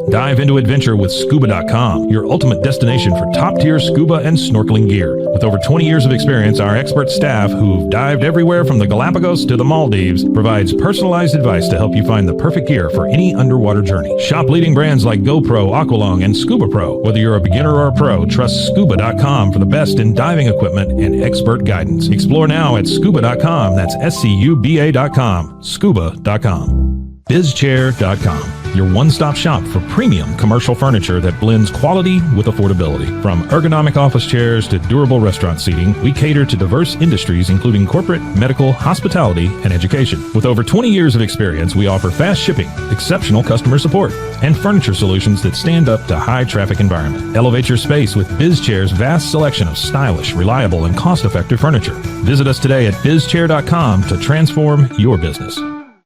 Dive into adventure with scuba.com, your ultimate destination for top-tier scuba and snorkeling gear. With over 20 years of experience, our expert staff, who've dived everywhere from the Galapagos to the Maldives, provides personalized advice to help you find the perfect gear for any underwater journey. Shop leading brands like GoPro, Aqualung, and Scuba Pro. Whether you're a beginner or a pro, trust scuba.com for the best in diving equipment and expert guidance. Explore now at scuba.com. That's SCUBA.com. Scuba.com. BizChair.com, your one-stop shop for premium commercial furniture that blends quality with affordability. From ergonomic office chairs to durable restaurant seating, we cater to diverse industries including corporate, medical, hospitality, and education. With over 20 years of experience, we offer fast shipping, exceptional customer support, and furniture solutions that stand up to high-traffic environment. Elevate your space with BizChair's vast selection of stylish, reliable, and cost-effective furniture. Visit us today at BizChair.com to transform your business.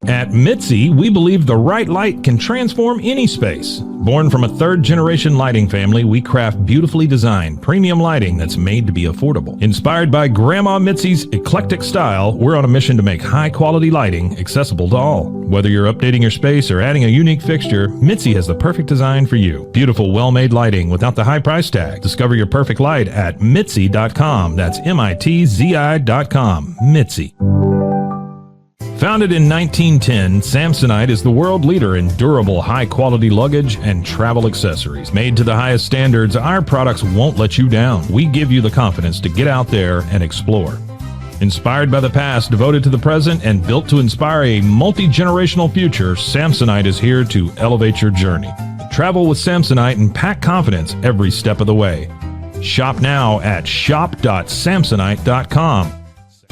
At Mitzi, we believe the right light can transform any space. Born from a third-generation lighting family, we craft beautifully designed, premium lighting that's made to be affordable. Inspired by Grandma Mitzi's eclectic style, we're on a mission to make high-quality lighting accessible to all. Whether you're updating your space or adding a unique fixture, Mitzi has the perfect design for you. Beautiful, well-made lighting without the high price tag. Discover your perfect light at Mitzi.com. That's MITZI.com. Mitzi. Founded in 1910, Samsonite is the world leader in durable, high-quality luggage and travel accessories. Made to the highest standards, our products won't let you down. We give you the confidence to get out there and explore. Inspired by the past, devoted to the present, and built to inspire a multi-generational future, Samsonite is here to elevate your journey. Travel with Samsonite and pack confidence every step of the way. Shop now at shop.samsonite.com.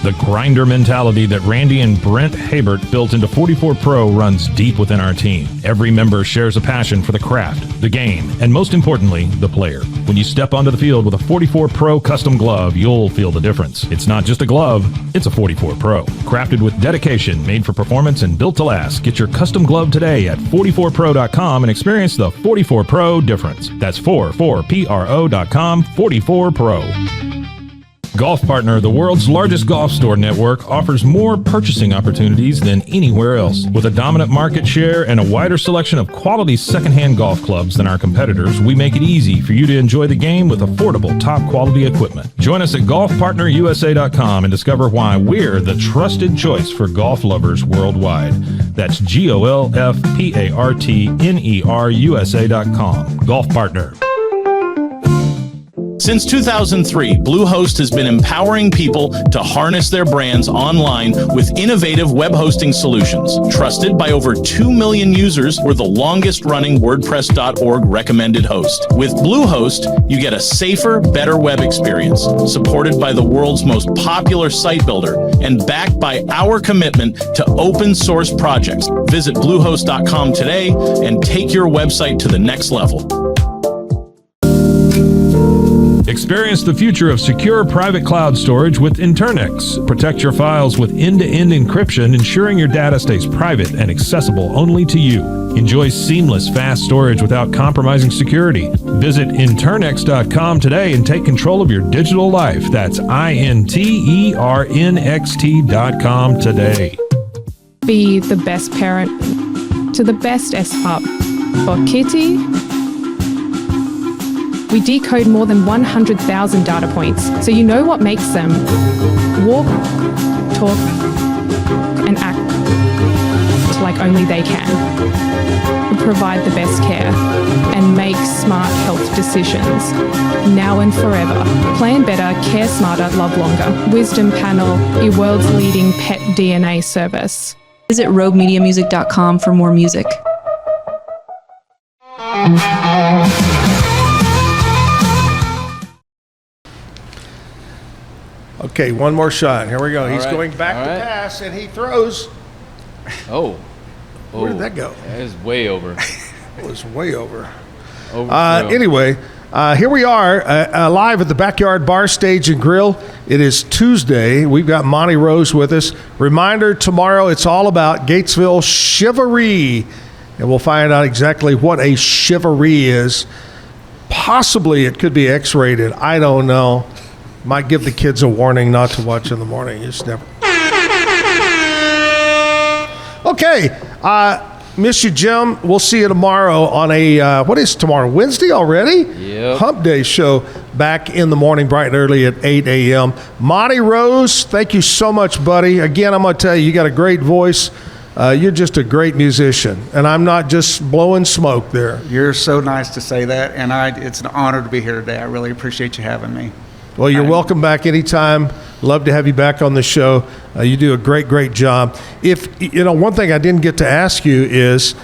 The grinder mentality that Randy and Brent Habert built into 44 Pro runs deep within our team. Every member shares a passion for the craft, the game, and most importantly, the player. When you step onto the field with a 44 Pro custom glove, you'll feel the difference. It's not just a glove, it's a 44 Pro. Crafted with dedication, made for performance, and built to last. Get your custom glove today at 44pro.com and experience the 44 Pro difference. That's 44pro.com, 44 Pro. Golf Partner, the world's largest golf store network, offers more purchasing opportunities than anywhere else. With a dominant market share and a wider selection of quality secondhand golf clubs than our competitors, we make it easy for you to enjoy the game with affordable, top-quality equipment. Join us at golfpartnerusa.com and discover why we're the trusted choice for golf lovers worldwide. That's GOLFPARTNERUSA.com. Golf Partner. Since 2003, Bluehost has been empowering people to harness their brands online with innovative web hosting solutions. Trusted by over 2 million users, we're the longest-running WordPress.org recommended host. With Bluehost, you get a safer, better web experience, supported by the world's most popular site builder, and backed by our commitment to open-source projects. Visit Bluehost.com today and take your website to the next level. Experience the future of secure private cloud storage with Internex. Protect your files with end-to-end encryption, ensuring your data stays private and accessible only to you. Enjoy seamless, fast storage without compromising security. Visit Internex.com today and take control of your digital life. That's INTERNXT.com today. Be the best parent to the best S-Pup. For Kitty, we decode more than 100,000 data points, so you know what makes them walk, talk, and act like only they can. We provide the best care and make smart health decisions, now and forever. Plan better, care smarter, love longer. Wisdom Panel, your world's leading pet DNA service. Visit roguemediamusic.com for more music. Okay, one more shot. Here we go. He's right. going back to pass, and he throws. Oh. Where did that go? That is way over. It was way over. Overthrow. Here we are live at the Backyard Bar Stage and Grill. It is Tuesday. We've got Monte Rose with us. Reminder, tomorrow it's all about Gatesville chivalry, and we'll find out exactly what a chivalry is. Possibly it could be X-rated. I don't know. Might give the kids a warning not to watch in the morning. You just never. Okay. Miss you, Jim. We'll see you tomorrow on a, what is tomorrow? Wednesday already? Yep. Hump Day show back in the morning, bright and early at 8 a.m. Monte Rose, thank you so much, buddy. Again, I'm going to tell you, you got a great voice. You're just a great musician, and I'm not just blowing smoke there. You're so nice to say that, and it's an honor to be here today. I really appreciate you having me. Well, you're welcome back anytime. Love to have you back on the show. You do a great job. If one thing I didn't get to ask you is,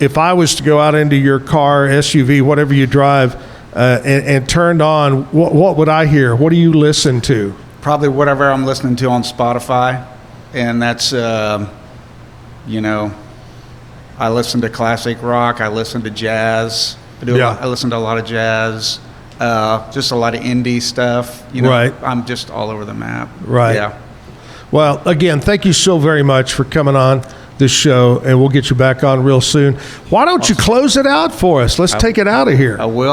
if I was to go out into your car, SUV, whatever you drive, and turned on, what would I hear? What do you listen to? Probably whatever I'm listening to on Spotify, and that's I listen to classic rock. I listen to jazz. I listen to a lot of jazz. Just a lot of indie stuff. Right. I'm just all over the map. Right. Yeah. Well, again, thank you so very much for coming on this show, and we'll get you back on real soon. Why don't you close it out for us? Let's take it out of here. I will.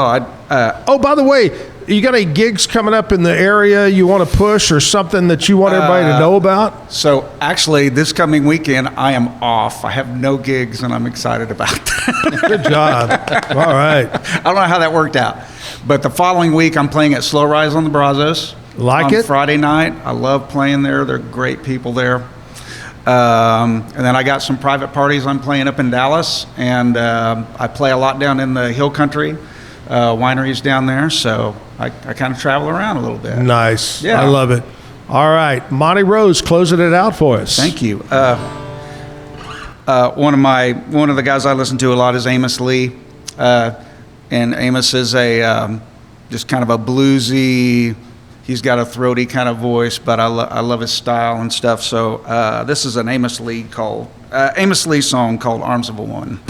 Oh, by the way, you got any gigs coming up in the area you want to push, or something that you want everybody to know about? So actually, this coming weekend, I am off. I have no gigs, and I'm excited about that. Good job. All right. I don't know how that worked out. But the following week, I'm playing at Slow Rise on the Brazos. On Friday night. I love playing there. They're great people there. And then I got some private parties I'm playing up in Dallas. And I play a lot down in the Hill Country, wineries down there. So I kind of travel around a little bit. Nice. Yeah. I love it. All right. Monte Rose, closing it out for us. Thank you. One of the guys I listen to a lot is Amos Lee. And Amos is just kind of a bluesy, he's got a throaty kind of voice, but I love his style and stuff. So this is an Amos Lee song called Arms of a Woman.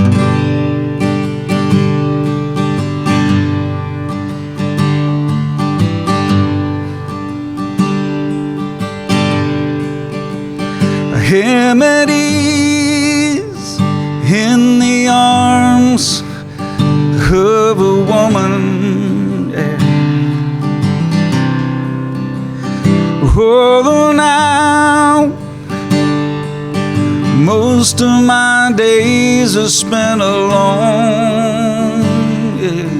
Him at ease in the arms of a woman, yeah. Oh, now most of my days are spent alone, yeah.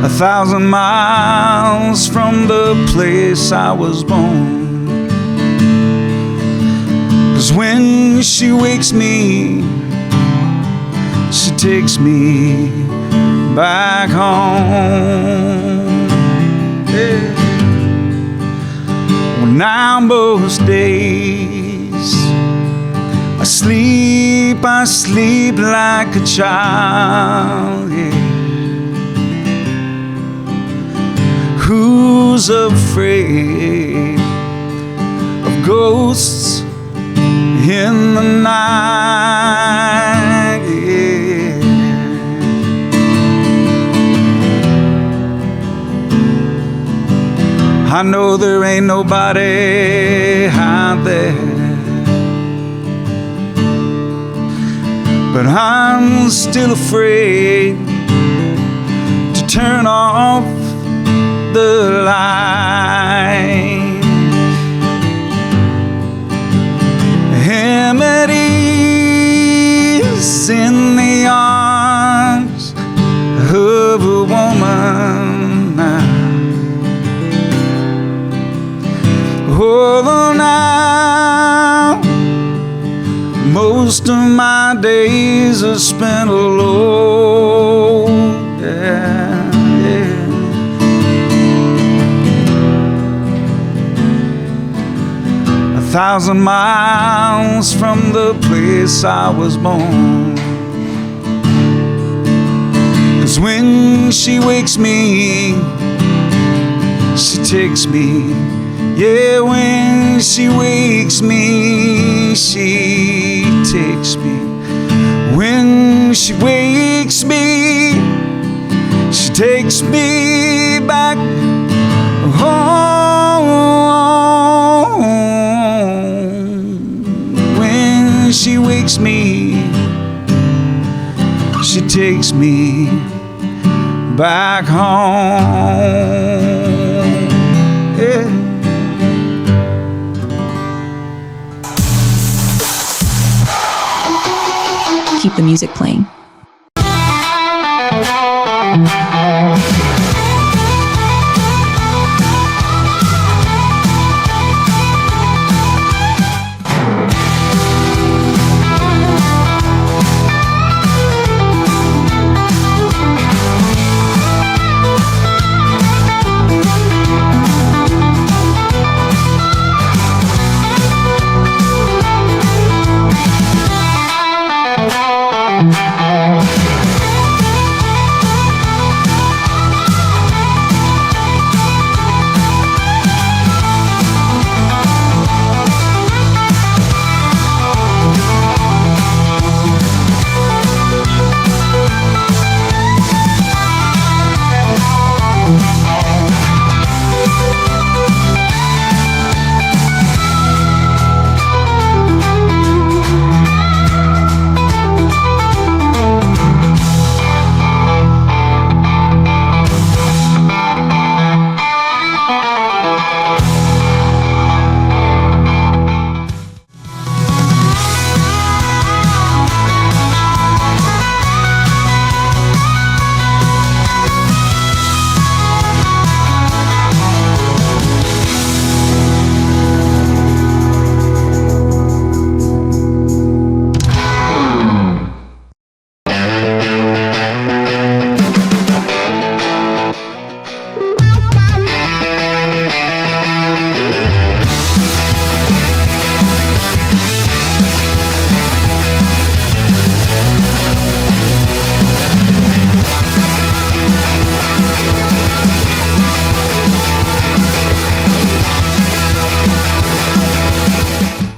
1,000 miles from the place I was born. 'Cause when she wakes me, she takes me back home. Yeah. Well, now most days I sleep like a child. Yeah. Who's afraid of ghosts in the night, yeah. I know there ain't nobody out there, but I'm still afraid to turn off the light. Him at ease in the arms of a woman now. Oh, now most of my days are spent alone, yeah, yeah. A 1,000 miles from the place I was born. 'Cause when she wakes me, she takes me. Yeah, when she wakes me, she takes me. When she wakes me, she takes me back home. When she wakes me, she she takes me back home. Yeah. Keep the music playing.